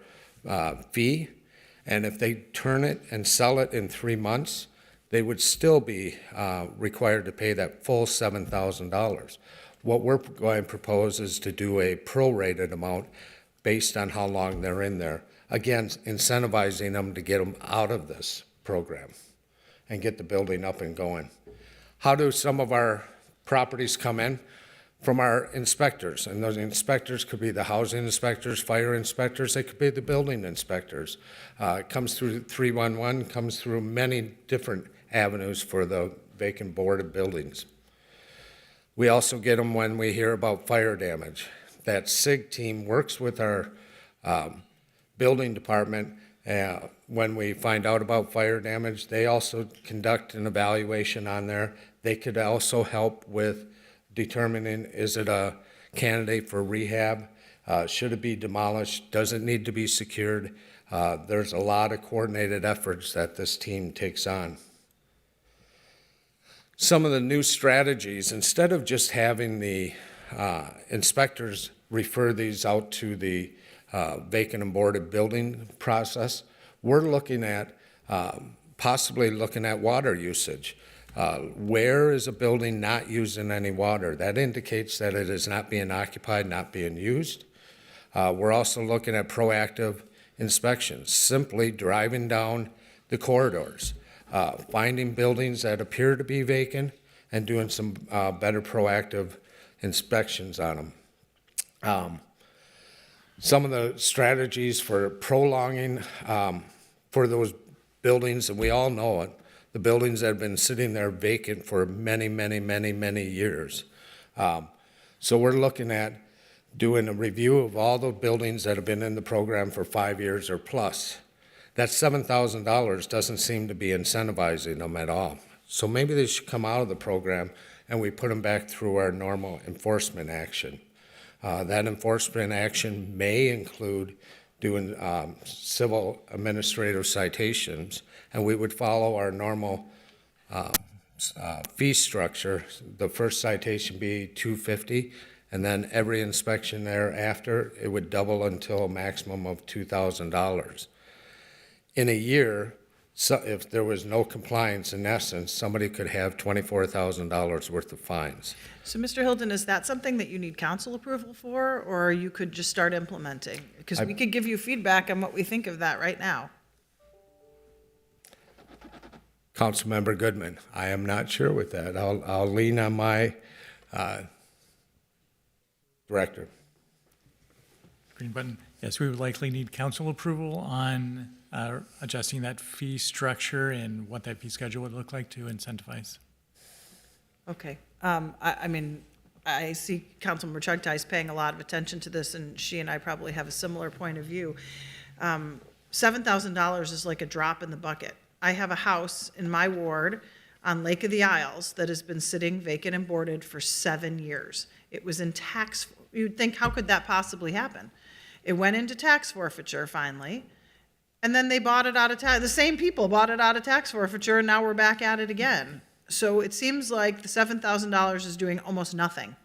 fee, and if they turn it and sell it in 3 months, they would still be required to pay that full $7,000. What we're going to propose is to do a prorated amount based on how long they're in there. Again, incentivizing them to get them out of this program and get the building up and going. How do some of our properties come in? From our inspectors, and those inspectors could be the housing inspectors, fire inspectors, they could be the building inspectors. It comes through 311, comes through many different avenues for the vacant boarded buildings. We also get them when we hear about fire damage. That SIG team works with our building department, When we find out about fire damage, they also conduct an evaluation on there. They could also help with determining, is it a candidate for rehab? Should it be demolished? Does it need to be secured? There's a lot of coordinated efforts that this team takes on. Some of the new strategies, instead of just having the inspectors refer these out to the vacant and boarded building process, we're looking at possibly looking at water usage. Where is a building not using any water? That indicates that it is not being occupied, not being used. We're also looking at proactive inspections, simply driving down the corridors, finding buildings that appear to be vacant and doing some better proactive inspections on them. Some of the strategies for prolonging for those buildings, and we all know it, the buildings that have been sitting there vacant for many, many, many, many years. So we're looking at doing a review of all the buildings that have been in the program for 5 years or plus. That $7,000 doesn't seem to be incentivizing them at all. So maybe they should come out of the program and we put them back through our normal enforcement action. That enforcement action may include doing civil administrative citations, and we would follow our normal fee structure. The first citation be $250, and then every inspection thereafter, it would double until a maximum of $2,000. In a year, so if there was no compliance, in essence, somebody could have $24,000 worth of fines. So, Mr. Hilton, is that something that you need council approval for, or you could just start implementing? Because we could give you feedback on what we think of that right now. Councilmember Goodman, I am not sure with that. I'll lean on my director. Green button. Yes, we would likely need council approval on adjusting that fee structure and what that fee schedule would look like to incentivize. Okay. I mean, I see Councilmember Chugtai is paying a lot of attention to this, and she and I probably have a similar point of view. $7,000 is like a drop in the bucket. I have a house in my ward on Lake of the Isles that has been sitting vacant and boarded for 7 years. It was in tax, you'd think, how could that possibly happen? It went into tax forfeiture finally, and then they bought it out of tax, the same people bought it out of tax forfeiture, and now we're back at it again. So it seems like the $7,000 is doing almost nothing.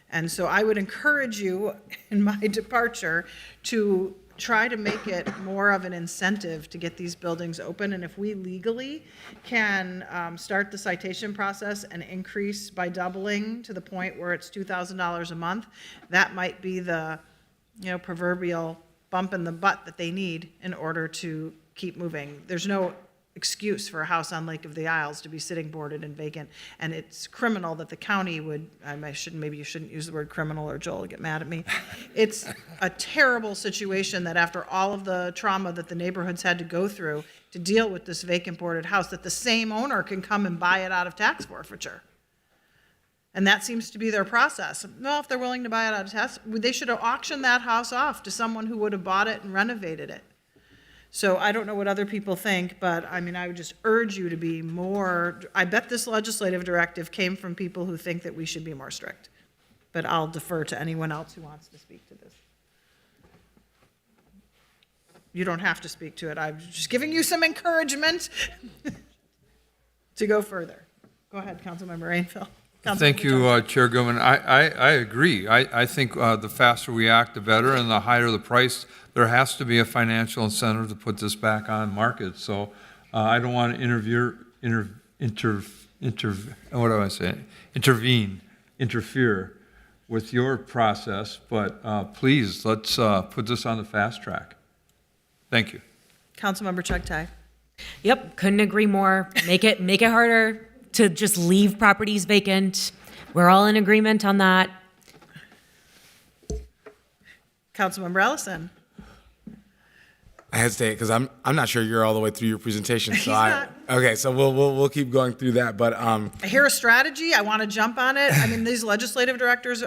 And so I would encourage you in my departure to try to make it more of an incentive to get these buildings open. And if we legally can start the citation process and increase by doubling to the point where it's $2,000 a month, that might be the, proverbial bump in the butt that they need in order to keep moving. There's no excuse for a house on Lake of the Isles to be sitting boarded and vacant, and it's criminal that the county would, maybe you shouldn't use the word criminal or Joel will get mad at me. It's a terrible situation that after all of the trauma that the neighborhoods had to go through to deal with this vacant boarded house, that the same owner can come and buy it out of tax forfeiture. And that seems to be their process. Well, if they're willing to buy it out of tax, they should have auctioned that house off to someone who would have bought it and renovated it. So I don't know what other people think, but I mean, I would just urge you to be more, I bet this legislative directive came from people who think that we should be more strict. But I'll defer to anyone else who wants to speak to this. You don't have to speak to it. I'm just giving you some encouragement to go further. Go ahead, Councilmember Rainville. Thank you, Chair Goodman. I agree. I think the faster we act, the better, and the higher the price, there has to be a financial incentive to put this back on market. So I don't want to interfere with your process, but please, let's put this on the fast track. Thank you. Councilmember Chugtai. Yep, couldn't agree more. Make it harder to just leave properties vacant. We're all in agreement on that. Councilmember Ellison. I hesitate because I'm not sure you're all the way through your presentation. So okay, so we'll keep going through that. But I hear a strategy. I want to jump on it. I mean, these legislative directors,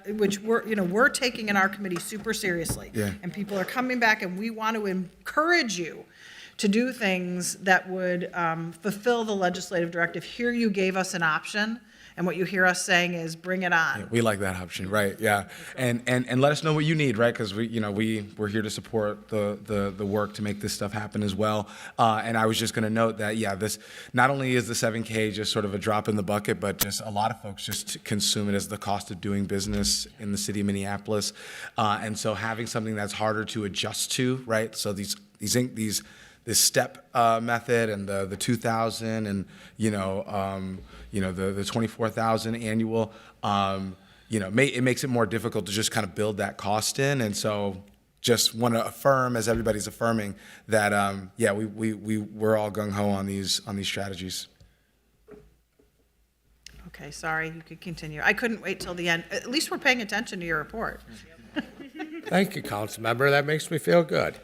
which we're taking in our committee super seriously. Yeah. And people are coming back, and we want to encourage you to do things that would fulfill the legislative directive. Here you gave us an option, and what you hear us saying is, bring it on. We like that option, right? Yeah, and let us know what you need, right? Because we're here to support the work to make this stuff happen as well. And I was just going to note that this not only is the 7K just sort of a drop in the bucket, but just a lot of folks just consume it as the cost of doing business in the city of Minneapolis, and so having something that's harder to adjust to, right? So this step method and the 2,000 and the 24,000 annual, it makes it more difficult to just kind of build that cost in. And so just want to affirm, as everybody's affirming, that we're all gung ho on these strategies. Okay, sorry, you could continue. I couldn't wait till the end. At least we're paying attention to your report. Thank you, council member. That makes me feel good.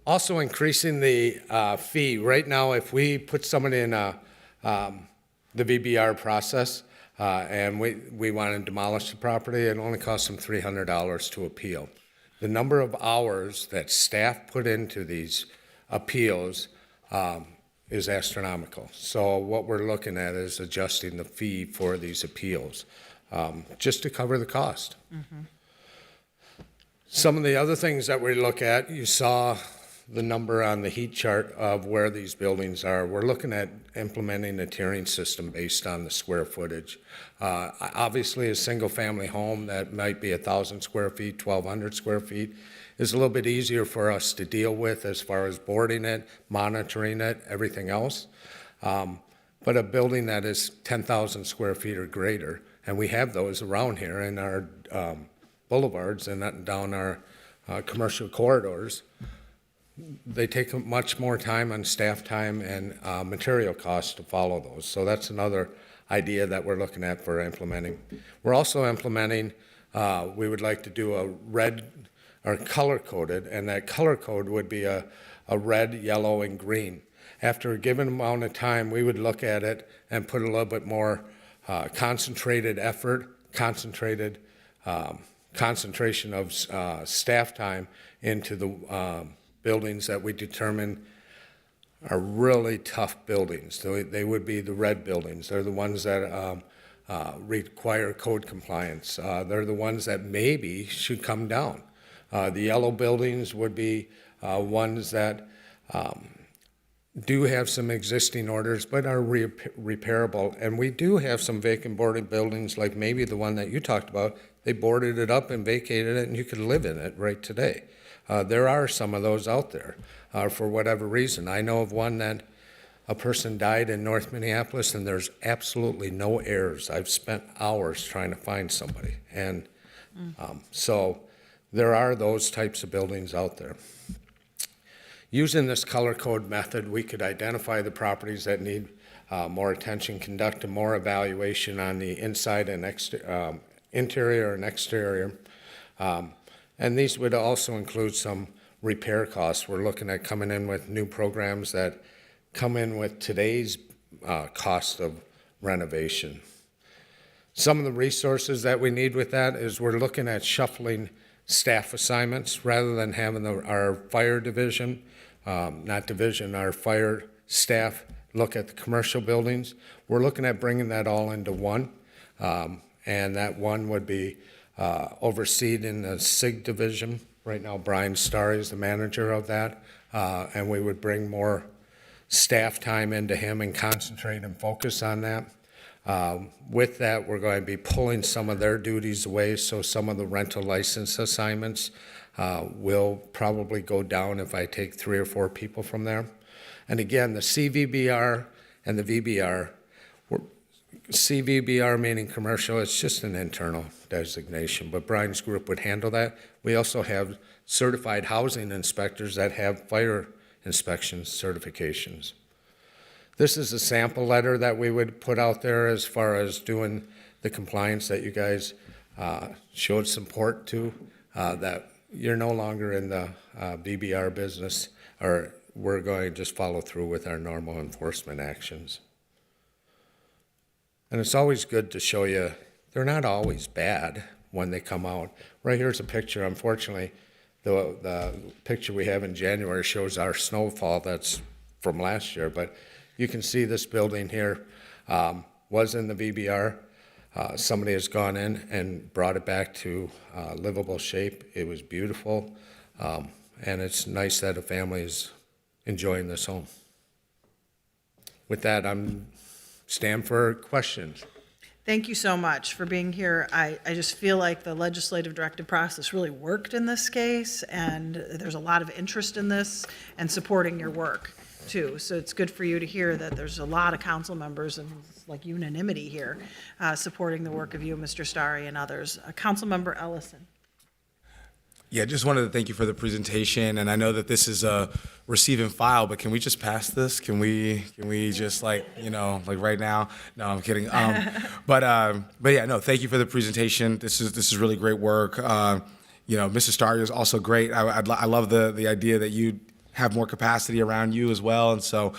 Also increasing the fee. Right now, if we put someone in the VBR process and we want to demolish the property, it only costs them $300 to appeal. The number of hours that staff put into these appeals is astronomical. So what we're looking at is adjusting the fee for these appeals just to cover the cost. Mm-hmm. Some of the other things that we look at, you saw the number on the heat chart of where these buildings are. We're looking at implementing a tiering system based on the square footage. Obviously, a single-family home that might be 1,000 square feet, 1,200 square feet, is a little bit easier for us to deal with as far as boarding it, monitoring it, everything else. But a building that is 10,000 square feet or greater, and we have those around here in our boulevards and down our commercial corridors, they take much more time on staff time and material costs to follow those. So that's another idea that we're looking at for implementing. We're also implementing, we would like to do a red or color-coded, and that color code would be a red, yellow, and green. After a given amount of time, we would look at it and put a little bit more concentrated effort, concentration of staff time into the buildings that we determine are really tough buildings. They would be the red buildings. They're the ones that require code compliance. They're the ones that maybe should come down. The yellow buildings would be ones that do have some existing orders but are repairable. And we do have some vacant boarded buildings, like maybe the one that you talked about. They boarded it up and vacated it, and you could live in it right today. There are some of those out there for whatever reason. I know of one that a person died in North Minneapolis, and there's absolutely no heirs. I've spent hours trying to find somebody. And so there are those types of buildings out there. Using this color code method, we could identify the properties that need more attention, conduct a more evaluation on the inside and interior and exterior. And these would also include some repair costs. We're looking at coming in with new programs that come in with today's cost of renovation. Some of the resources that we need with that is we're looking at shuffling staff assignments rather than having our fire division, our fire staff look at the commercial buildings. We're looking at bringing that all into one, and that one would be overseen in the SIG division. Right now, Brian Starr is the manager of that, and we would bring more staff time into him and concentrate and focus on that. With that, we're going to be pulling some of their duties away, so some of the rental license assignments will probably go down if I take 3 or 4 people from there. And again, the CVBR and the VBR, CVBR meaning commercial, it's just an internal designation, but Brian's group would handle that. We also have certified housing inspectors that have fire inspection certifications. This is a sample letter that we would put out there as far as doing the compliance that you guys showed support to, that you're no longer in the VBR business, or we're going to just follow through with our normal enforcement actions. And it's always good to show you, they're not always bad, when they come out. Right here's a picture. Unfortunately, the picture we have in January shows our snowfall that's from last year, but you can see this building here was in the VBR. Somebody has gone in and brought it back to livable shape. It was beautiful, and it's nice that a family is enjoying this home. With that, I'm stand for questions. Thank you so much for being here. I just feel like the legislative directive process really worked in this case, and there's a lot of interest in this and supporting your work too. So it's good for you to hear that there's a lot of council members and it's like unanimity here supporting the work of you, Mr. Starry, and others. Councilmember Ellison. Yeah, just wanted to thank you for the presentation, and I know that this is a receive and file, but can we just pass this? Can we just like right now? No, I'm kidding. But yeah, no, thank you for the presentation. This is really great work. Mrs. Starry is also great. I love the idea that you have more capacity around you as well, and so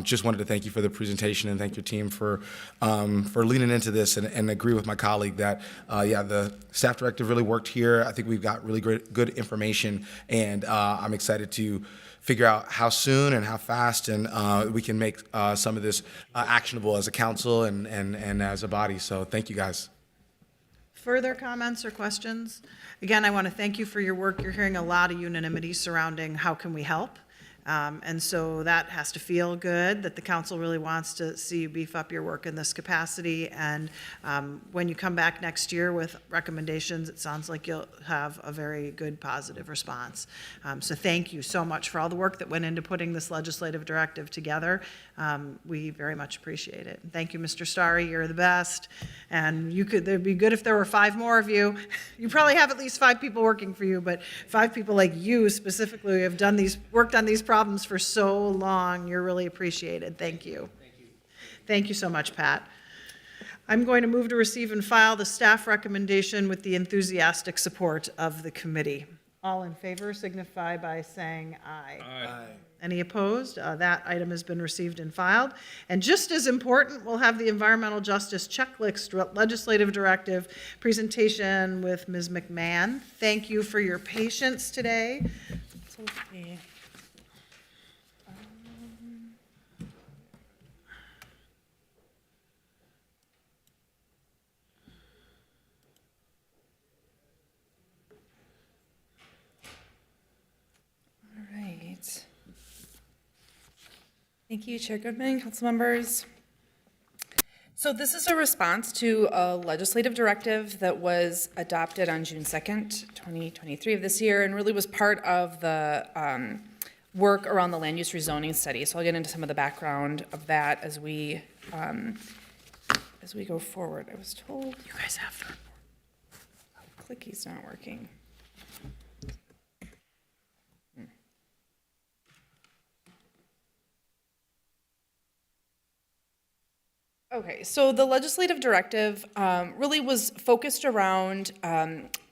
just wanted to thank you for the presentation and thank your team for leaning into this and agree with my colleague that the staff directive really worked here. I think we've got really good information, and I'm excited to figure out how soon and how fast and we can make some of this actionable as a council and as a body. So thank you guys. Further comments or questions? Again, I want to thank you for your work. You're hearing a lot of unanimity surrounding how can we help. And so that has to feel good, that the council really wants to see you beef up your work in this capacity. And when you come back next year with recommendations, it sounds like you'll have a very good, positive response. So thank you so much for all the work that went into putting this legislative directive together. We very much appreciate it. And thank you, Mr. Starry. You're the best. And it'd be good if there were 5 more of you. You probably have at least 5 people working for you, but 5 people like you specifically have worked on these problems for so long. You're really appreciated. Thank you. Thank you so much, Pat. I'm going to move to receive and file the staff recommendation with the enthusiastic support of the committee. All in favor signify by saying aye. Aye. Any opposed? That item has been received and filed. And just as important, we'll have the environmental justice checklist legislative directive presentation with Ms. McMahon. Thank you for your patience today. Okay. Thank you, Chair Goodman, council members. So this is a response to a legislative directive that was adopted on June 2nd, 2023 of this year, and really was part of the work around the land use rezoning study. So I'll get into some of the background of that as we go forward. I was told you guys have the report. Clicky's not working. Okay, so the legislative directive really was focused around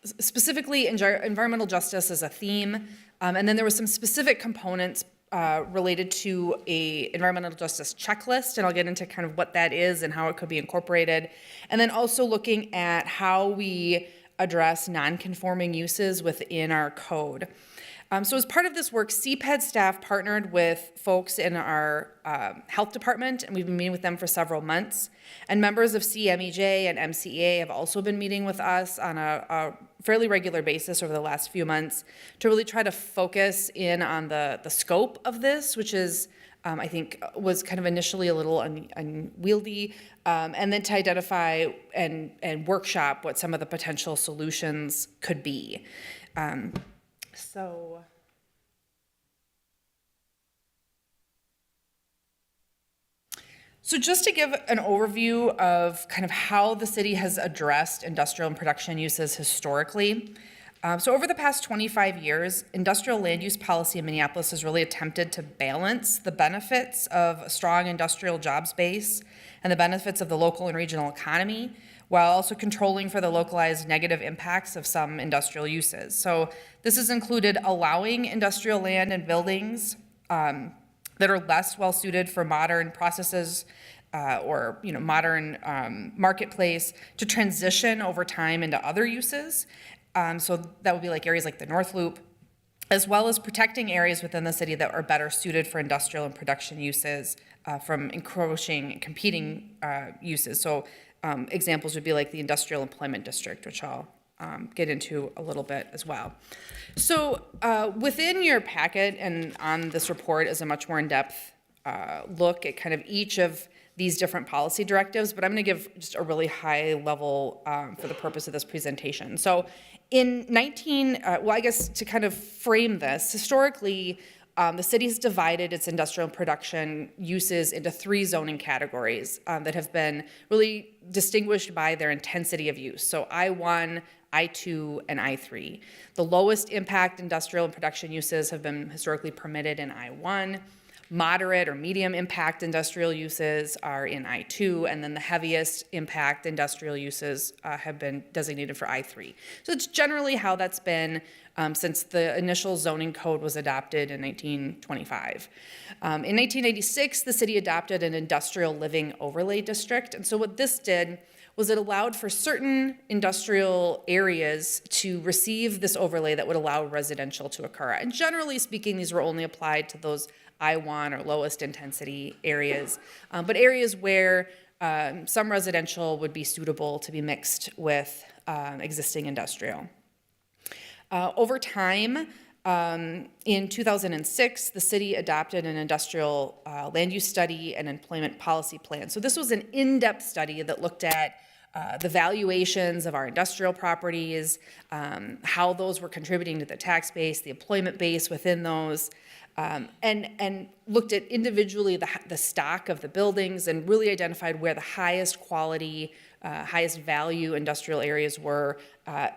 specifically environmental justice as a theme, and then there were some specific components related to a environmental justice checklist, and I'll get into kind of what that is and how it could be incorporated, and then also looking at how we address non-conforming uses within our code. So as part of this work, CPED staff partnered with folks in our health department, and we've been meeting with them for several months. And members of CMEJ and MCEA have also been meeting with us on a fairly regular basis over the last few months to really try to focus in on the scope of this, which is, I think, was kind of initially a little unwieldy, and then to identify and workshop what some of the potential solutions could be. So just to give an overview of kind of how the city has addressed industrial and production uses historically. So over the past 25 years, industrial land use policy in Minneapolis has really attempted to balance the benefits of a strong industrial jobs base and the benefits of the local and regional economy, while also controlling for the localized negative impacts of some industrial uses. So this has included allowing industrial land and buildings that are less well suited for modern processes or modern marketplace to transition over time into other uses. So that would be like areas like the North Loop, as well as protecting areas within the city that are better suited for industrial and production uses from encroaching and competing uses. So examples would be like the Industrial Employment District, which I'll get into a little bit as well. So within your packet and on this report is a much more in-depth look at kind of each of these different policy directives, but I'm going to give just a really high level for the purpose of this presentation. So in I guess to kind of frame this, historically, the city's divided its industrial production uses into 3 zoning categories that have been really distinguished by their intensity of use. So I-1, I-2, and I-3. The lowest impact industrial and production uses have been historically permitted in I-1. Moderate or medium impact industrial uses are in I-2, and then the heaviest impact industrial uses have been designated for I-3. So it's generally how that's been since the initial zoning code was adopted in 1925. In 1986, the city adopted an industrial living overlay district, and so what this did was it allowed for certain industrial areas to receive this overlay that would allow residential to occur. And generally speaking, these were only applied to those I-1 or lowest intensity areas, but areas where some residential would be suitable to be mixed with existing industrial. Over time, in 2006, the city adopted an industrial land use study and employment policy plan. So this was an in-depth study that looked at the valuations of our industrial properties, how those were contributing to the tax base, the employment base within those, and looked at individually the stock of the buildings and really identified where the highest quality, highest value industrial areas were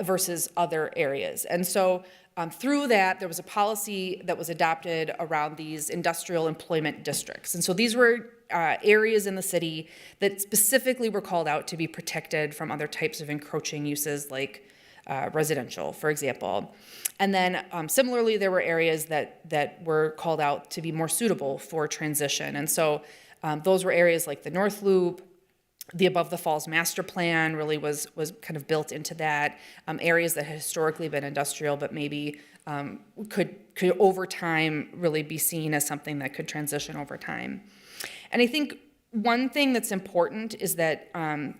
versus other areas. And so through that, there was a policy that was adopted around these industrial employment districts. And so these were areas in the city that specifically were called out to be protected from other types of encroaching uses like residential, for example. And then similarly, there were areas that were called out to be more suitable for transition. And so those were areas like the North Loop. The Above the Falls Master Plan really was kind of built into that. Areas that had historically been industrial, but maybe could over time really be seen as something that could transition over time. And I think one thing that's important is that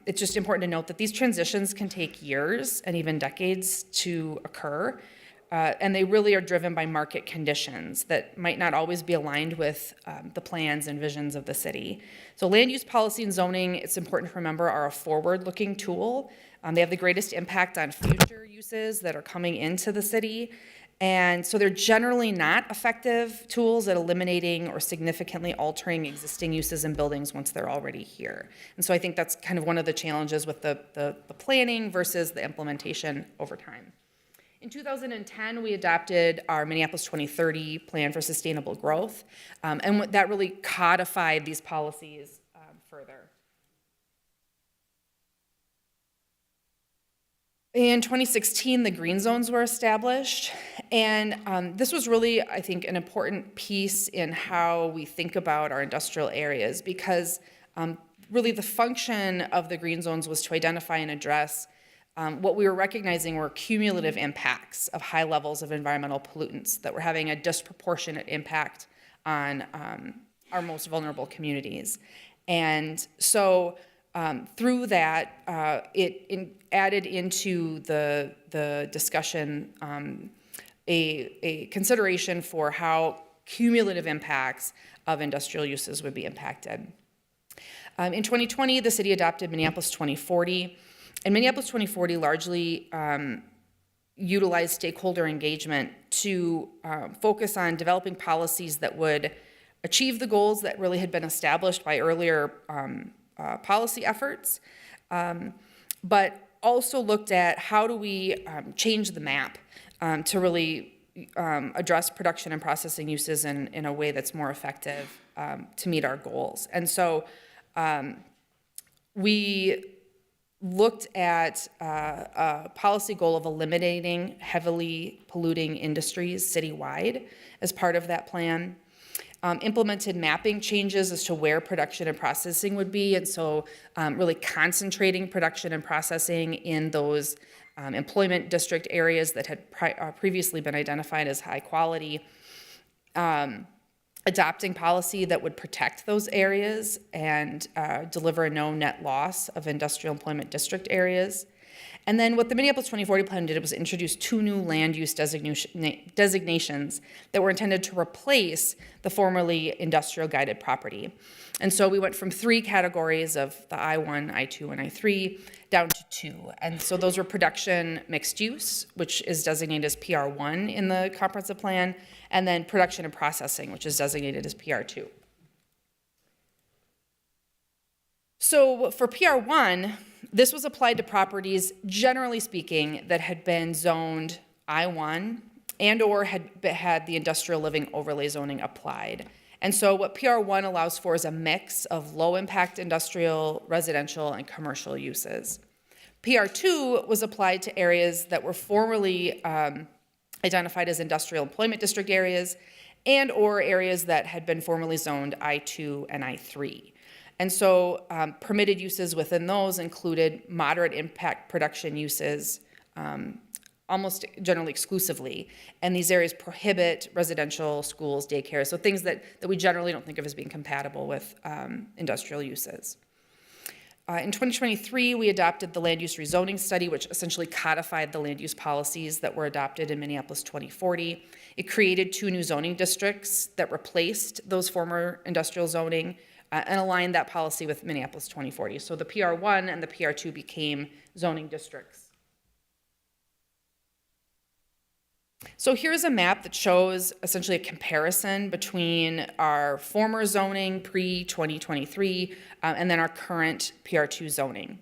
it's just important to note that these transitions can take years and even decades to occur. And they really are driven by market conditions that might not always be aligned with the plans and visions of the city. So land use policy and zoning, it's important to remember, are a forward-looking tool. They have the greatest impact on future uses that are coming into the city. And so they're generally not effective tools at eliminating or significantly altering existing uses and buildings once they're already here. And so I think that's kind of one of the challenges with the planning versus the implementation over time. In 2010, we adopted our Minneapolis 2030 Plan for Sustainable Growth, and that really codified these policies further. In 2016, the green zones were established, and this was really, I think, an important piece in how we think about our industrial areas, because really the function of the green zones was to identify and address what we were recognizing were cumulative impacts of high levels of environmental pollutants that were having a disproportionate impact on our most vulnerable communities. And so through that, it added into the discussion a consideration for how cumulative impacts of industrial uses would be impacted. In 2020, the city adopted Minneapolis 2040. And Minneapolis 2040 largely utilized stakeholder engagement to focus on developing policies that would achieve the goals that really had been established by earlier policy efforts, but also looked at how do we change the map to really address production and processing uses in a way that's more effective to meet our goals. And so we looked at a policy goal of eliminating heavily polluting industries citywide as part of that plan. implemented mapping changes as to where production and processing would be, and so really concentrating production and processing in those employment district areas that had previously been identified as high quality. Adopting policy that would protect those areas and deliver a no net loss of industrial employment district areas. And then what the Minneapolis 2040 plan did was introduce 2 new land use designations that were intended to replace the formerly industrial guided property. And so we went from 3 categories of the I1, I2, and I3 down to 2. And so those were production mixed use, which is designated as PR1 in the comprehensive plan, and then production and processing, which is designated as PR2. So for PR1, this was applied to properties, generally speaking, that had been zoned I1 and or had the industrial living overlay zoning applied. And so what PR1 allows for is a mix of low-impact industrial, residential, and commercial uses. PR2 was applied to areas that were formerly identified as industrial employment district areas and or areas that had been formerly zoned I2 and I3. And so permitted uses within those included moderate impact production uses, almost generally exclusively. And these areas prohibit residential, schools, daycare, so things that we generally don't think of as being compatible with industrial uses. In 2023, we adopted the land use rezoning study, which essentially codified the land use policies that were adopted in Minneapolis 2040. It created 2 new zoning districts that replaced those former industrial zoning and aligned that policy with Minneapolis 2040. So the PR1 and the PR2 became zoning districts. So here's a map that shows essentially a comparison between our former zoning pre-2023 and then our current PR2 zoning.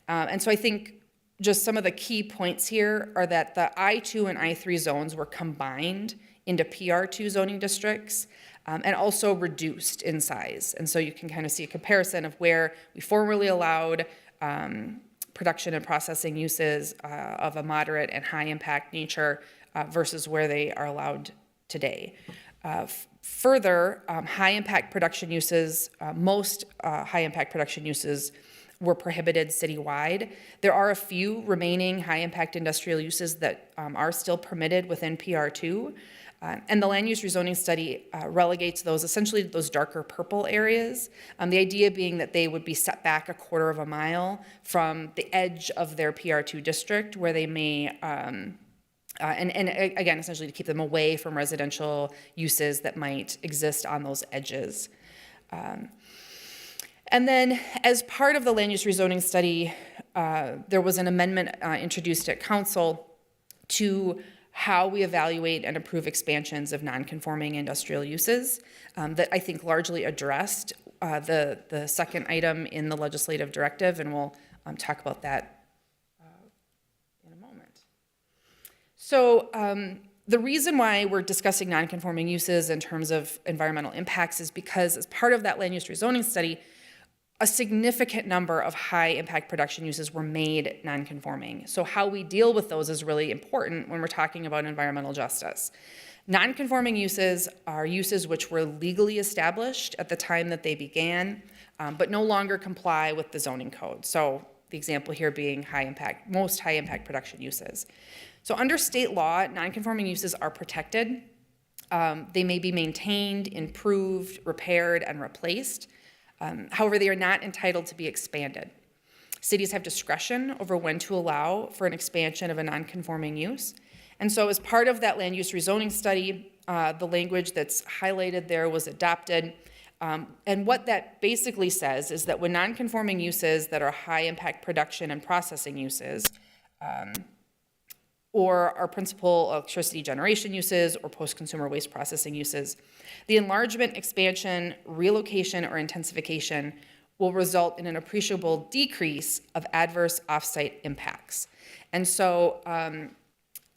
And so I think just some of the key points here are that the I2 and I3 zones were combined into PR2 zoning districts and also reduced in size. And so you can kind of see a comparison of where we formerly allowed production and processing uses of a moderate and high impact nature versus where they are allowed today. Further, high impact production uses, most high impact production uses were prohibited citywide. There are a few remaining high impact industrial uses that are still permitted within PR2. And the land use rezoning study relegates those essentially to those darker purple areas. The idea being that they would be set back 1/4 mile from the edge of their PR2 district where they may, and again, essentially to keep them away from residential uses that might exist on those edges. And then as part of the land use rezoning study, there was an amendment introduced at council to how we evaluate and approve expansions of non-conforming industrial uses that I think largely addressed the second item in the legislative directive, and we'll talk about that in a moment. So the reason why we're discussing non-conforming uses in terms of environmental impacts is because as part of that land use rezoning study, a significant number of high impact production uses were made non-conforming. So how we deal with those is really important when we're talking about environmental justice. Non-conforming uses are uses which were legally established at the time that they began, but no longer comply with the zoning code. So the example here being most high impact production uses. So under state law, non-conforming uses are protected. They may be maintained, improved, repaired, and replaced. However, they are not entitled to be expanded. Cities have discretion over when to allow for an expansion of a non-conforming use. And so as part of that land use rezoning study, the language that's highlighted there was adopted. And what that basically says is that when non-conforming uses that are high impact production and processing uses, or our principal electricity generation uses or post-consumer waste processing uses, the enlargement, expansion, relocation, or intensification will result in an appreciable decrease of adverse offsite impacts. And so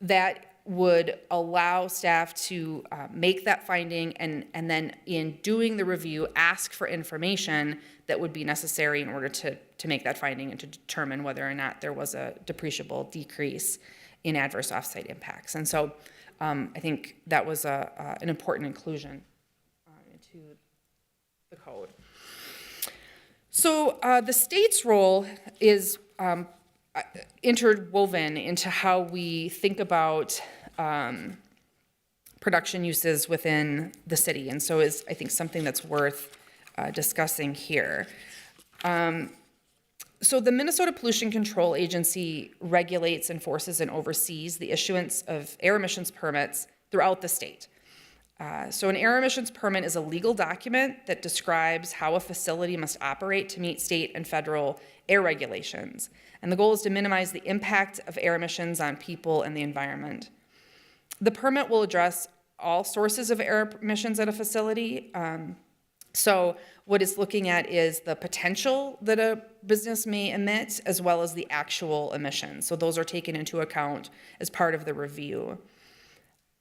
that would allow staff to make that finding and then in doing the review, ask for information that would be necessary in order to make that finding and to determine whether or not there was a depreciable decrease in adverse offsite impacts. And so I think that was an important inclusion into to the code. So the state's role is interwoven into how we think about production uses within the city, and so is, I think, something that's worth discussing here. So the Minnesota Pollution Control Agency regulates, enforces, and oversees the issuance of air emissions permits throughout the state. So an air emissions permit is a legal document that describes how a facility must operate to meet state and federal air regulations. And the goal is to minimize the impact of air emissions on people and the environment. The permit will address all sources of air emissions at a facility. So what it's looking at is the potential that a business may emit as well as the actual emissions. So those are taken into account as part of the review.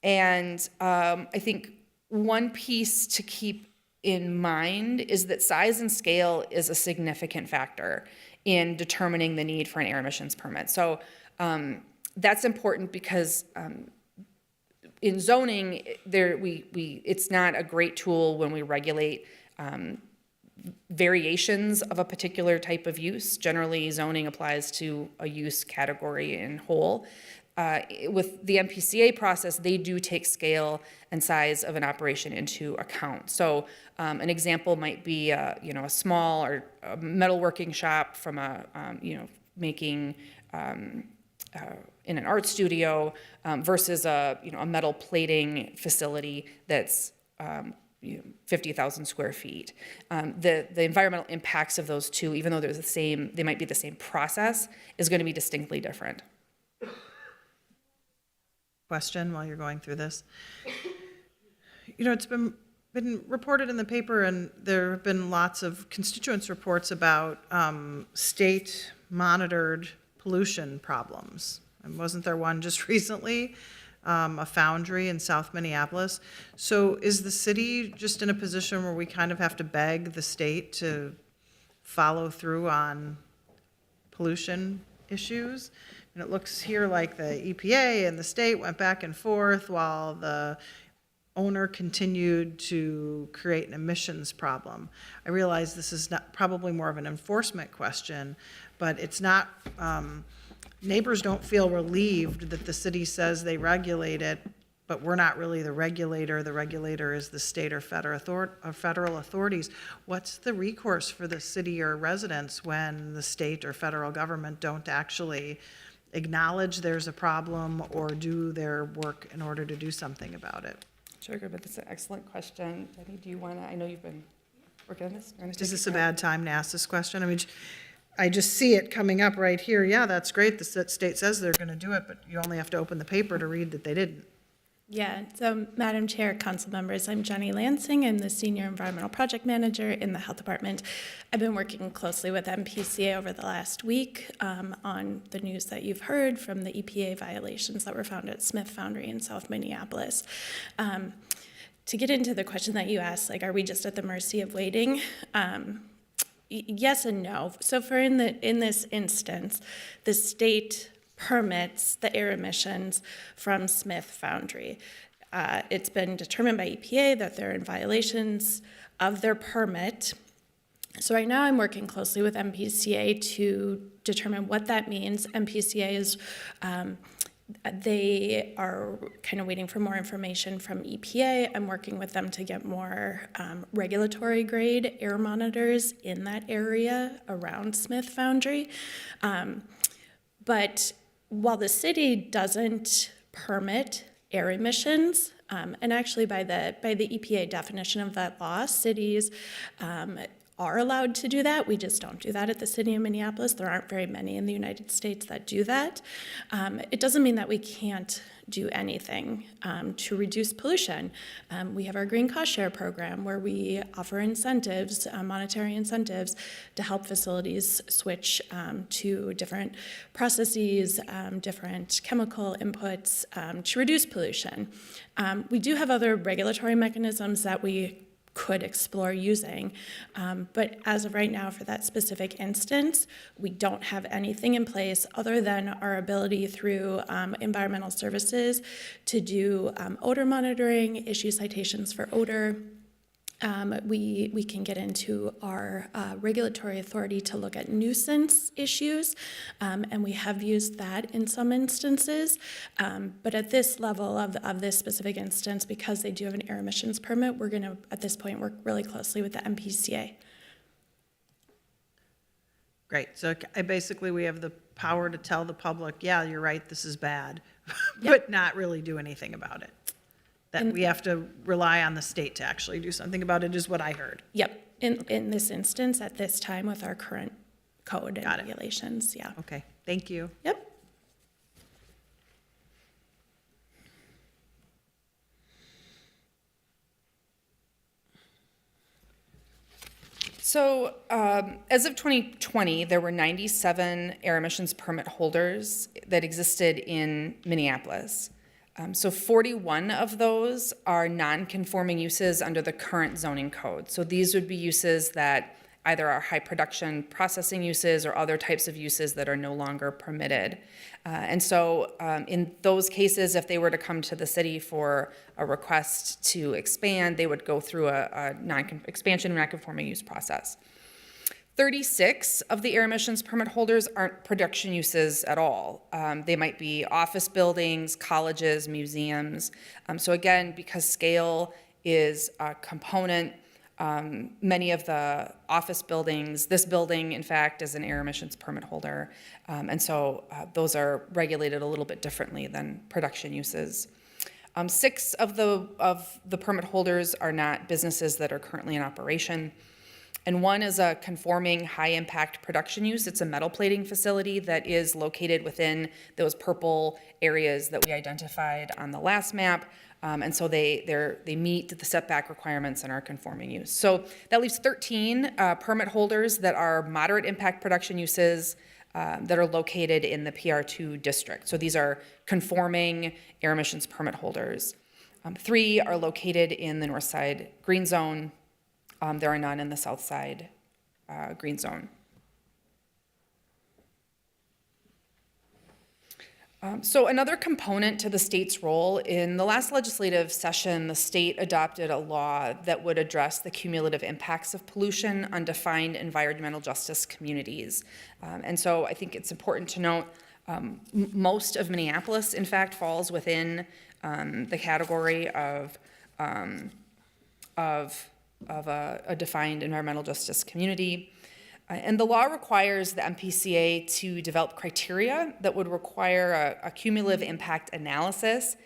And I think one piece to keep in mind is that size and scale is a significant factor in determining the need for an air emissions permit. So that's important because in zoning, it's not a great tool when we regulate variations of a particular type of use. Generally, zoning applies to a use category in whole. With the MPCA process, they do take scale and size of an operation into account. So an example might be a small or a metalworking shop from making in an art studio versus a metal plating facility that's 50,000 square feet. The environmental impacts of those two, even though they might be the same process, is going to be distinctly different. Question while you're going through this. It's been reported in the paper, and there have been lots of constituents reports about state monitored pollution problems. And wasn't there one just recently, a foundry in South Minneapolis? So is the city just in a position where we kind of have to beg the state to follow through on pollution issues? And it looks here like the EPA and the state went back and forth while the owner continued to create an emissions problem. I realize this is probably more of an enforcement question, but it's not, neighbors don't feel relieved that the city says they regulate it, but we're not really the regulator. The regulator is the state or federal authorities. What's the recourse for the city or residents when the state or federal government don't actually acknowledge there's a problem or do their work in order to do something about it? Sure, but that's an excellent question. Debbie, do you want to, I know you've been working on this. Is this a bad time to ask this question? I mean, I just see it coming up right here. Yeah, that's great. The state says they're going to do it, but you only have to open the paper to read that they didn't. Yeah, so Madam Chair, council members, I'm Jenny Lansing. I'm the Senior Environmental Project Manager in the Health Department. I've been working closely with MPCA over the last week on the news that you've heard from the EPA violations that were found at Smith Foundry in South Minneapolis. To get into the question that you asked, like, are we just at the mercy of waiting? Yes and no. So in this instance, the state permits the air emissions from Smith Foundry. It's been determined by EPA that they're in violations of their permit. So right now I'm working closely with MPCA to determine what that means. MPCA is, they are kind of waiting for more information from EPA. I'm working with them to get more regulatory grade air monitors in that area around Smith Foundry. But while the city doesn't permit air emissions, and actually by the EPA definition of that law, cities are allowed to do that. We just don't do that at the city of Minneapolis. There aren't very many in the United States that do that. It doesn't mean that we can't do anything to reduce pollution. We have our Green Cost Share program where we offer incentives, monetary incentives, to help facilities switch to different processes, different chemical inputs to reduce pollution. We do have other regulatory mechanisms that we could explore using. But as of right now, for that specific instance, we don't have anything in place other than our ability through environmental services to do odor monitoring, issue citations for odor, we can get into our regulatory authority to look at nuisance issues, and we have used that in some instances. But at this level of this specific instance, because they do have an air emissions permit, we're going to, at this point, work really closely with the MPCA. Great. So we have the power to tell the public, yeah, you're right, this is bad, but not really do anything about it. That we have to rely on the state to actually do something about it is what I heard. Yep. In this instance, at this time, with our current code and regulations, yeah. Okay, thank you. Yep. So as of 2020, there were 97 air emissions permit holders that existed in Minneapolis. So 41 of those are non-conforming uses under the current zoning code. So these would be uses that either are high production processing uses or other types of uses that are no longer permitted. And so in those cases, if they were to come to the city for a request to expand, they would go through a expansion non-conforming use process. 36 of the air emissions permit holders aren't production uses at all. They might be office buildings, colleges, museums. So again, because scale is a component, many of the office buildings, this building, in fact, is an air emissions permit holder. And so those are regulated a little bit differently than production uses. 6 of the permit holders are not businesses that are currently in operation. And 1 is a conforming high-impact production use. It's a metal plating facility that is located within those purple areas that we identified on the last map. And so they meet the setback requirements and are conforming use. So that leaves 13 permit holders that are moderate impact production uses that are located in the PR2 district. So these are conforming air emissions permit holders. 3 are located in the north side green zone. There are none in the south side green zone. So another component to the state's role, in the last legislative session, the state adopted a law that would address the cumulative impacts of pollution on defined environmental justice communities. And so I think it's important to note most of Minneapolis, in fact, falls within the category of a defined environmental justice community. And the law requires the MPCA to develop criteria that would require a cumulative impact analysis,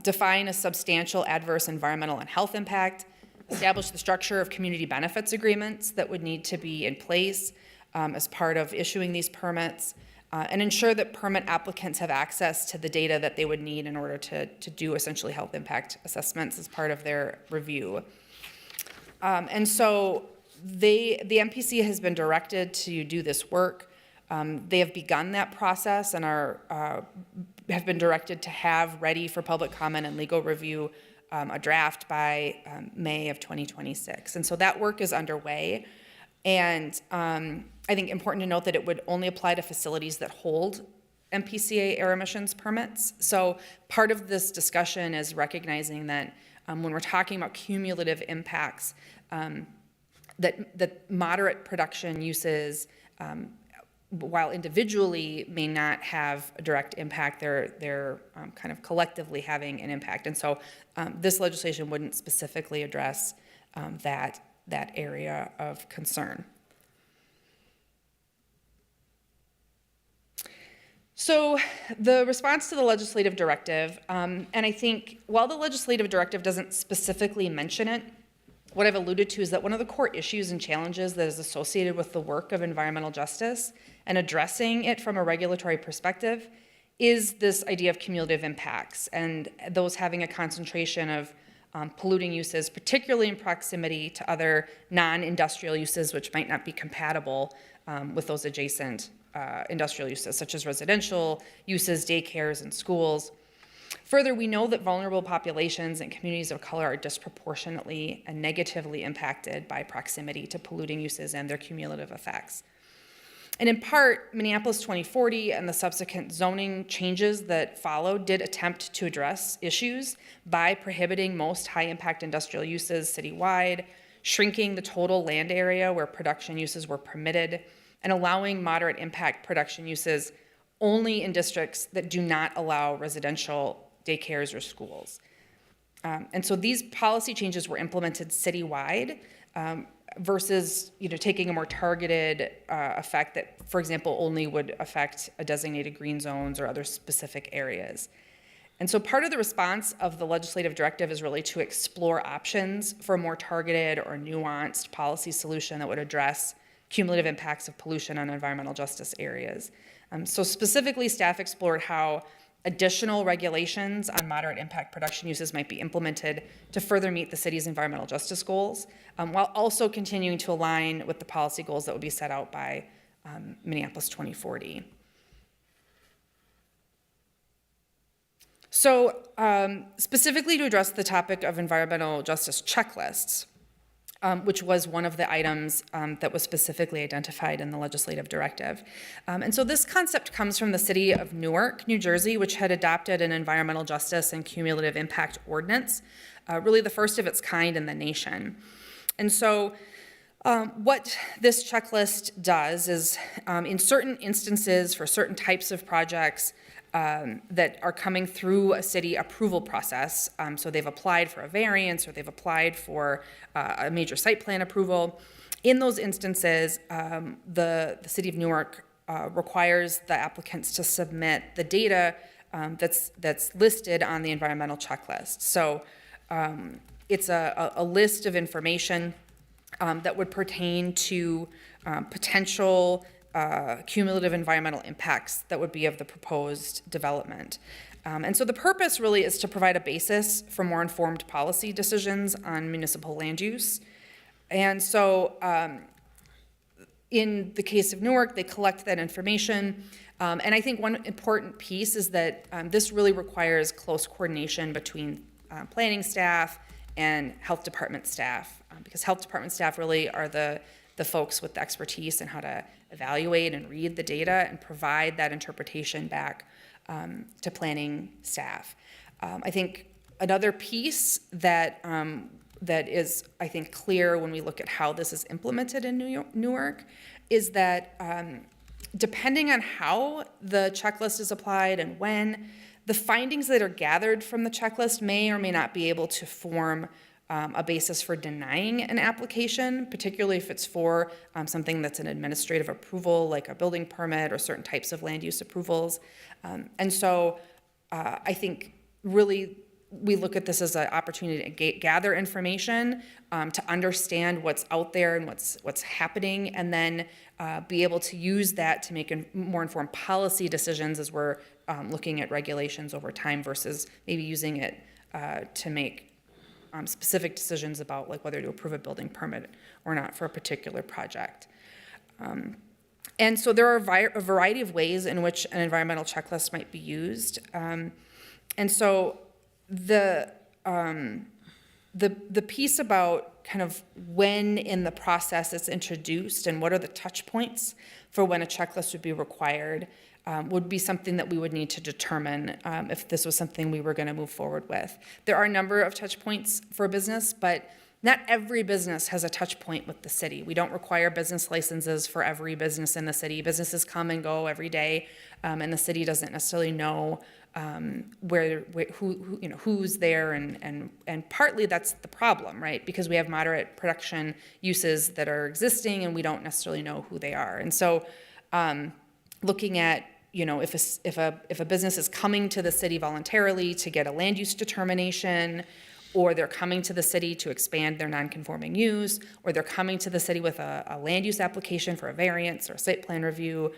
define a substantial adverse environmental and health impact, establish the structure of community benefits agreements that would need to be in place as part of issuing these permits, and ensure that permit applicants have access to the data that they would need in order to do essentially health impact assessments as part of their review. And so the MPCA has been directed to do this work. They have begun that process and have been directed to have ready for public comment and legal review a draft by May of 2026. And so that work is underway. And I think important to note that it would only apply to facilities that hold MPCA air emissions permits. So part of this discussion is recognizing that when we're talking about cumulative impacts, that moderate production uses, while individually may not have a direct impact, they're kind of collectively having an impact. And so this legislation wouldn't specifically address that area of concern. So the response to the legislative directive, and I think while the legislative directive doesn't specifically mention it, what I've alluded to is that one of the core issues and challenges that is associated with the work of environmental justice and addressing it from a regulatory perspective is this idea of cumulative impacts and those having a concentration of polluting uses, particularly in proximity to other non-industrial uses which might not be compatible with those adjacent industrial uses, such as residential uses, daycares, and schools. Further, we know that vulnerable populations and communities of color are disproportionately and negatively impacted by proximity to polluting uses and their cumulative effects. And in part, Minneapolis 2040 and the subsequent zoning changes that followed did attempt to address issues by prohibiting most high-impact industrial uses citywide, shrinking the total land area where production uses were permitted, and allowing moderate impact production uses only in districts that do not allow residential daycares or schools. And so these policy changes were implemented citywide, versus taking a more targeted effect that, for example, only would affect a designated green zones or other specific areas. And so part of the response of the legislative directive is really to explore options for a more targeted or nuanced policy solution that would address cumulative impacts of pollution on environmental justice areas. So specifically, staff explored how additional regulations on moderate impact production uses might be implemented to further meet the city's environmental justice goals, while also continuing to align with the policy goals that would be set out by Minneapolis 2040. So specifically to address the topic of environmental justice checklists, which was one of the items that was specifically identified in the legislative directive. And so this concept comes from the city of Newark, New Jersey, which had adopted an environmental justice and cumulative impact ordinance, really the first of its kind in the nation. And so what this checklist does is, in certain instances for certain types of projects, that are coming through a city approval process. So they've applied for a variance or they've applied for a major site plan approval. In those instances, the city of Newark requires the applicants to submit the data that's listed on the environmental checklist. So it's a list of information that would pertain to potential cumulative environmental impacts that would be of the proposed development. And so the purpose really is to provide a basis for more informed policy decisions on municipal land use. And so in the case of Newark, they collect that information. And I think one important piece is that this really requires close coordination between planning staff and health department staff, because health department staff really are the folks with the expertise in how to evaluate and read the data and provide that interpretation back to planning staff. I think another piece that that is, I think, clear when we look at how this is implemented in Newark is that depending on how the checklist is applied and when, the findings that are gathered from the checklist may or may not be able to form a basis for denying an application, particularly if it's for something that's an administrative approval, like a building permit or certain types of land use approvals. And so I think really we look at this as an opportunity to gather information, to understand what's out there and what's happening, and then be able to use that to make more informed policy decisions as we're looking at regulations over time versus maybe using it to make specific decisions about like whether to approve a building permit or not for a particular project. And so there are a variety of ways in which an environmental checklist might be used. And so the piece about kind of when in the process it's introduced and what are the touch points for when a checklist would be required would be something that we would need to determine if this was something we were going to move forward with. There are a number of touch points for a business, but not every business has a touch point with the city. We don't require business licenses for every business in the city. Businesses come and go every day, and the city doesn't necessarily know who's there, and partly that's the problem, right? Because we have moderate production uses that are existing, and we don't necessarily know who they are. And so, looking at if a business is coming to the city voluntarily to get a land use determination, or they're coming to the city to expand their non-conforming use, or they're coming to the city with a land use application for a variance or a site plan review,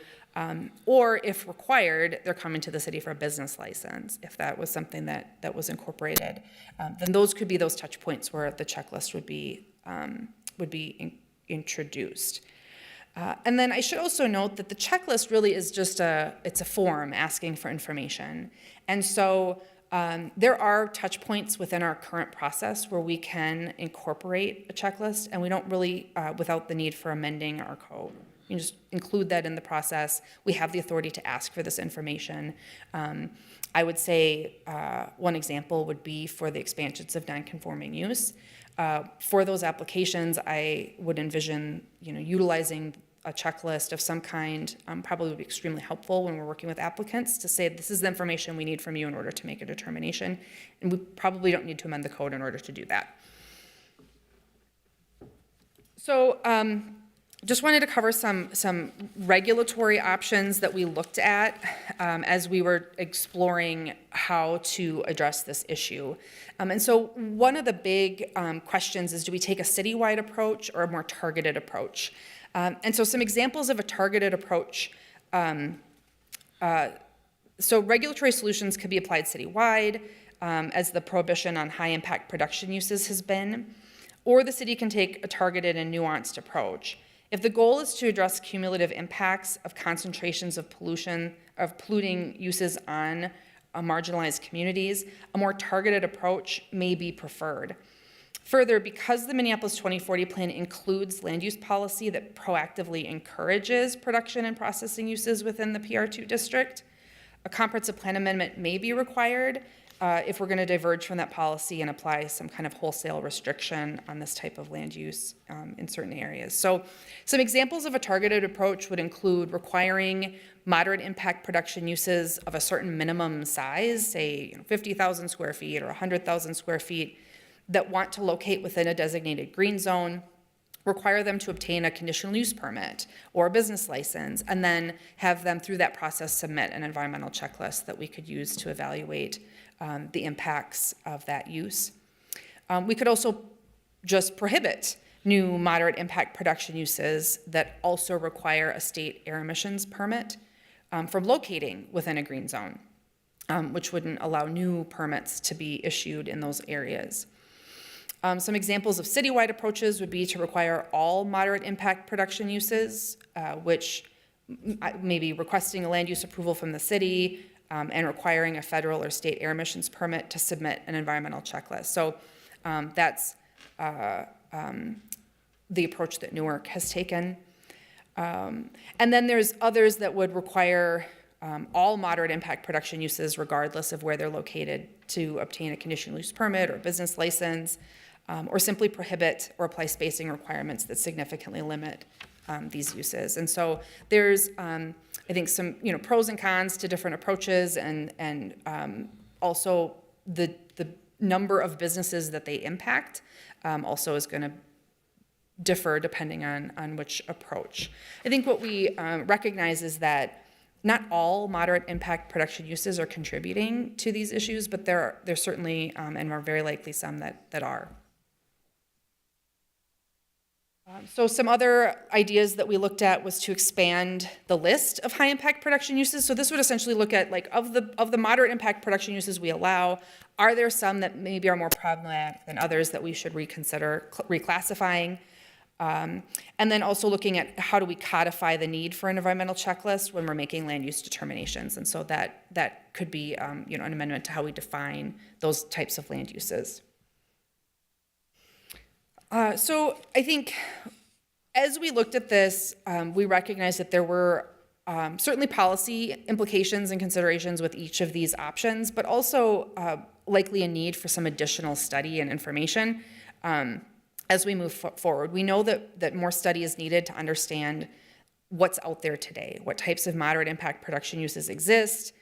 or if required, they're coming to the city for a business license, if that was something that was incorporated, then those could be those touch points where the checklist would be introduced. And then I should also note that the checklist really is just it's a form asking for information. And so there are touch points within our current process where we can incorporate a checklist, and we don't really, without the need for amending our code. you just include that in the process. We have the authority to ask for this information. I would say one example would be for the expansions of non-conforming use. For those applications, I would envision, utilizing a checklist of some kind probably would be extremely helpful when we're working with applicants to say, this is the information we need from you in order to make a determination. And we probably don't need to amend the code in order to do that. So just wanted to cover some regulatory options that we looked at as we were exploring how to address this issue. And so one of the big questions is, do we take a citywide approach or a more targeted approach? And so some examples of a targeted approach. So regulatory solutions could be applied citywide, as the prohibition on high-impact production uses has been, or the city can take a targeted and nuanced approach. If the goal is to address cumulative impacts of concentrations of polluting uses on marginalized communities, a more targeted approach may be preferred. Further, because the Minneapolis 2040 plan includes land use policy that proactively encourages production and processing uses within the PR2 district, a comprehensive plan amendment may be required if we're going to diverge from that policy and apply some kind of wholesale restriction on this type of land use in certain areas. So some examples of a targeted approach would include requiring moderate impact production uses of a certain minimum size, say 50,000 square feet or 100,000 square feet, that want to locate within a designated green zone, require them to obtain a conditional use permit or a business license, and then have them through that process submit an environmental checklist that we could use to evaluate the impacts of that use. We could also just prohibit new moderate impact production uses that also require a state air emissions permit from locating within a green zone, which wouldn't allow new permits to be issued in those areas. Some examples of citywide approaches would be to require all moderate impact production uses, which may be requesting a land use approval from the city and requiring a federal or state air emissions permit to submit an environmental checklist. So that's the approach that Newark has taken. And then there's others that would require all moderate impact production uses, regardless of where they're located, to obtain a conditional use permit or business license, or simply prohibit or apply spacing requirements that significantly limit these uses. And so there's, I think, some pros and cons to different approaches, and also the number of businesses that they impact also is going to differ depending on which approach. I think what we recognize is that not all moderate impact production uses are contributing to these issues, but there certainly and are very likely some that are. So some other ideas that we looked at was to expand the list of high impact production uses. So this would essentially look at, like, of the moderate impact production uses we allow, are there some that maybe are more problematic than others that we should reconsider reclassifying? And then also looking at how do we codify the need for an environmental checklist when we're making land use determinations. And so that could be an amendment to how we define those types of land uses. So I think as we looked at this, we recognized that there were certainly policy implications and considerations with each of these options, but also likely a need for some additional study and information as we move forward. We know that more study is needed to understand what's out there today, what types of moderate impact production uses exist,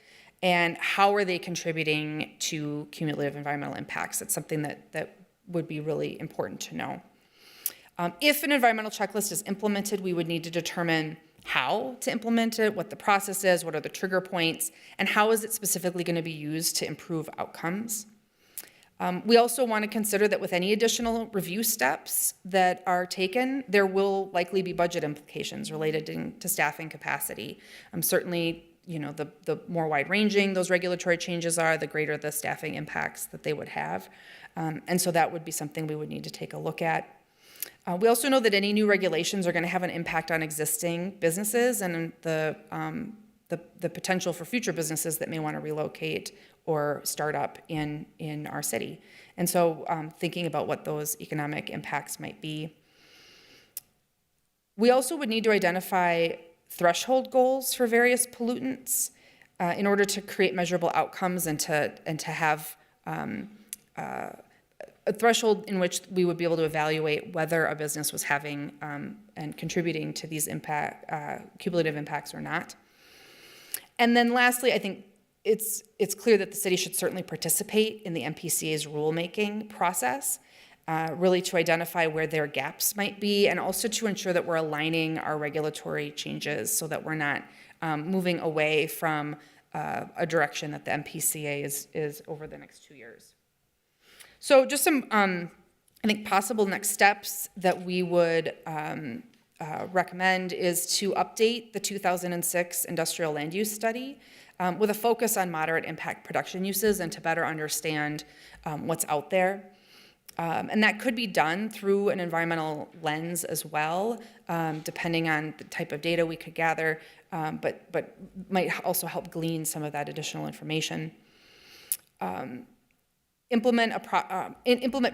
and how are they contributing to cumulative environmental impacts. It's something that would be really important to know. If an environmental checklist is implemented, we would need to determine how to implement it, what the process is, what are the trigger points, and how is it specifically going to be used to improve outcomes. We also want to consider that with any additional review steps that are taken, there will likely be budget implications related to staffing capacity. Certainly, the more wide-ranging those regulatory changes are, the greater the staffing impacts that they would have. And so that would be something we would need to take a look at. We also know that any new regulations are going to have an impact on existing businesses and the potential for future businesses that may want to relocate or start up in our city. And so thinking about what those economic impacts might be. We also would need to identify threshold goals for various pollutants in order to create measurable outcomes and to have a threshold in which we would be able to evaluate whether a business was having and contributing to these cumulative impacts or not. And then lastly, I think it's clear that the city should certainly participate in the MPCA's rulemaking process, really to identify where their gaps might be, and also to ensure that we're aligning our regulatory changes so that we're not moving away from a direction that the MPCA is over the next 2 years. So just some, I think, possible next steps that we would recommend is to update the 2006 industrial land use study with a focus on moderate impact production uses and to better understand what's out there. And that could be done through an environmental lens as well, depending on the type of data we could gather, but might also help glean some of that additional information. Implement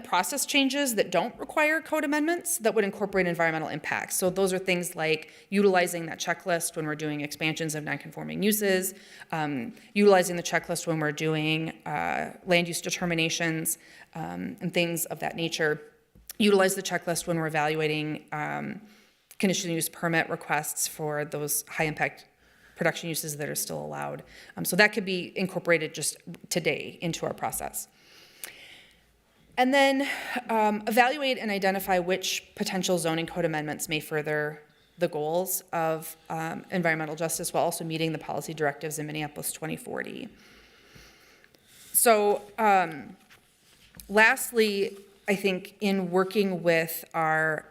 process changes that don't require code amendments that would incorporate environmental impacts. So those are things like utilizing that checklist when we're doing expansions of non-conforming uses, utilizing the checklist when we're doing land use determinations and things of that nature. Utilize the checklist when we're evaluating conditional use permit requests for those high impact production uses that are still allowed. So that could be incorporated just today into our process. And then evaluate and identify which potential zoning code amendments may further the goals of environmental justice while also meeting the policy directives in Minneapolis 2040. So lastly, I think in working with our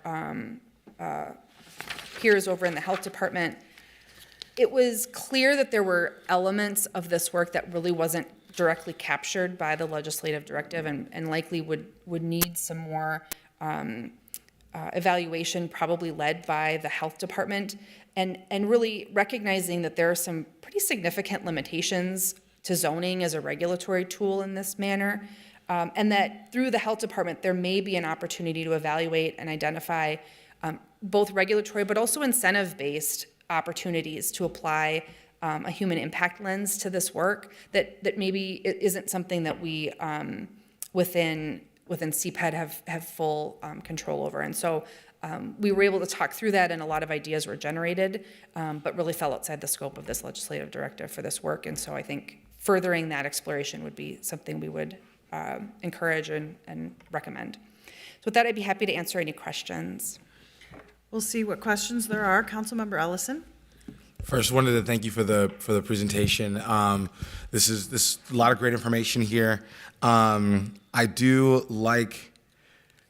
peers over in the health department, it was clear that there were elements of this work that really wasn't directly captured by the legislative directive and likely would need some more evaluation, probably led by the health department, and really recognizing that there are some pretty significant limitations to zoning as a regulatory tool in this manner, and that through the health department there may be an opportunity to evaluate and identify both regulatory but also incentive-based opportunities to apply a human impact lens to this work that maybe isn't something that we within CPED have full control over. And so we were able to talk through that, and a lot of ideas were generated, but really fell outside the scope of this legislative directive for this work. And so I think furthering that exploration would be something we would encourage and recommend. So with that, I'd be happy to answer any questions. We'll see what questions there are. Councilmember Ellison. First, wanted to thank you for the presentation. This is a lot of great information here. I do like,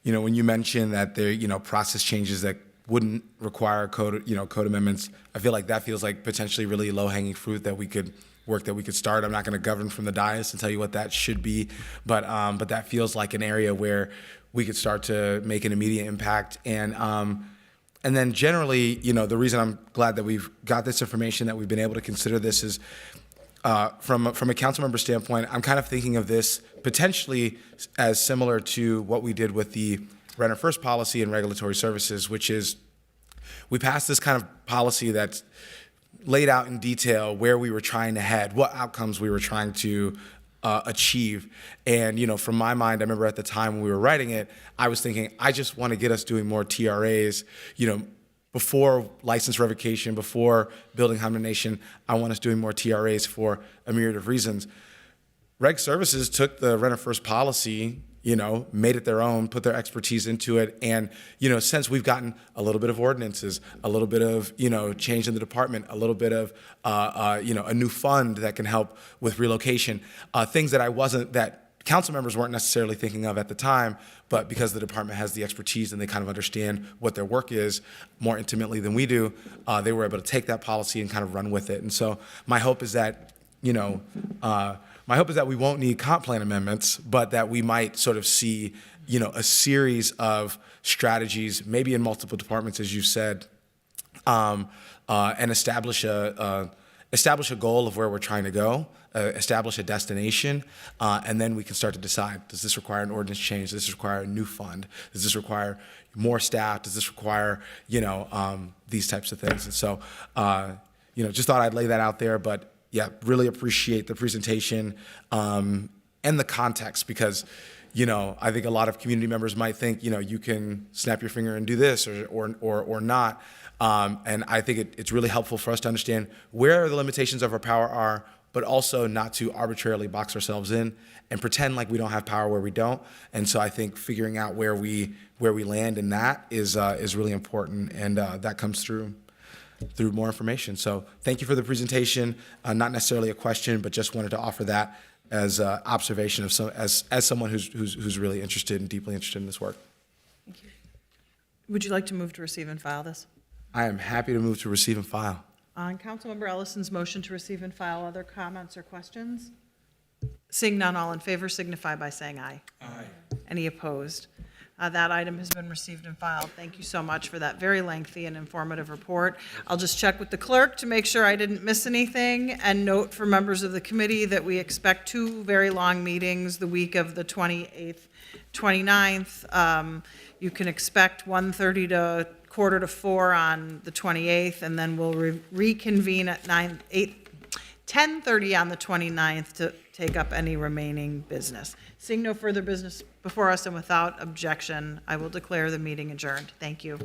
when you mentioned that there, process changes that wouldn't require code amendments. I feel like that feels like potentially really low-hanging fruit that we could start. I'm not going to govern from the dais and tell you what that should be, but that feels like an area where we could start to make an immediate impact. And then generally, the reason I'm glad that we've got this information, that we've been able to consider this is from a council member standpoint, I'm kind of thinking of this potentially as similar to what we did with the Renter First policy and regulatory services, which is we passed this kind of policy that's laid out in detail where we were trying to head, what outcomes we were trying to achieve. And, from my mind, I remember at the time when we were writing it, I was thinking, I just want to get us doing more TRAs, before license revocation, before building condemnation. I want us doing more TRAs for a myriad of reasons. Reg Services took the Renter First policy, made it their own, put their expertise into it. And, since we've gotten a little bit of ordinances, a little bit of, change in the department, a little bit of, a new fund that can help with relocation, things that council members weren't necessarily thinking of at the time, but because the department has the expertise and they kind of understand what their work is more intimately than we do, they were able to take that policy and kind of run with it. And so my hope is that, we won't need comp plan amendments, but that we might sort of see, a series of strategies, maybe in multiple departments, as you said, and establish establish a goal of where we're trying to go, establish a destination, and then we can start to decide, does this require an ordinance change? Does this require a new fund? Does this require more staff? Does this require, these types of things? And so, just thought I'd lay that out there, but yeah, really appreciate the presentation and the context, because I think a lot of community members might think, you can snap your finger and do this or not. And I think it's really helpful for us to understand where the limitations of our power are, but also not to arbitrarily box ourselves in and pretend like we don't have power where we don't. And so I think figuring out where we land in that is really important, and that comes through more information. So thank you for the presentation. Not necessarily a question, but just wanted to offer that as observation of as someone who's really interested and deeply interested in this work. Would you like to move to receive and file this? I am happy to move to receive and file. On Councilmember Ellison's motion to receive and file, other comments or questions? Seeing none, all in favor signify by saying aye. Aye. Any opposed? That item has been received and filed. Thank you so much for that very lengthy and informative report. I'll just check with the clerk to make sure I didn't miss anything, and note for members of the committee that we expect 2 very long meetings the week of the 28th, 29th. You can expect 1:30 to 3:45 on the 28th, and then we'll reconvene at 10:30 on the 29th to take up any remaining business. Seeing no further business before us and without objection, I will declare the meeting adjourned. Thank you.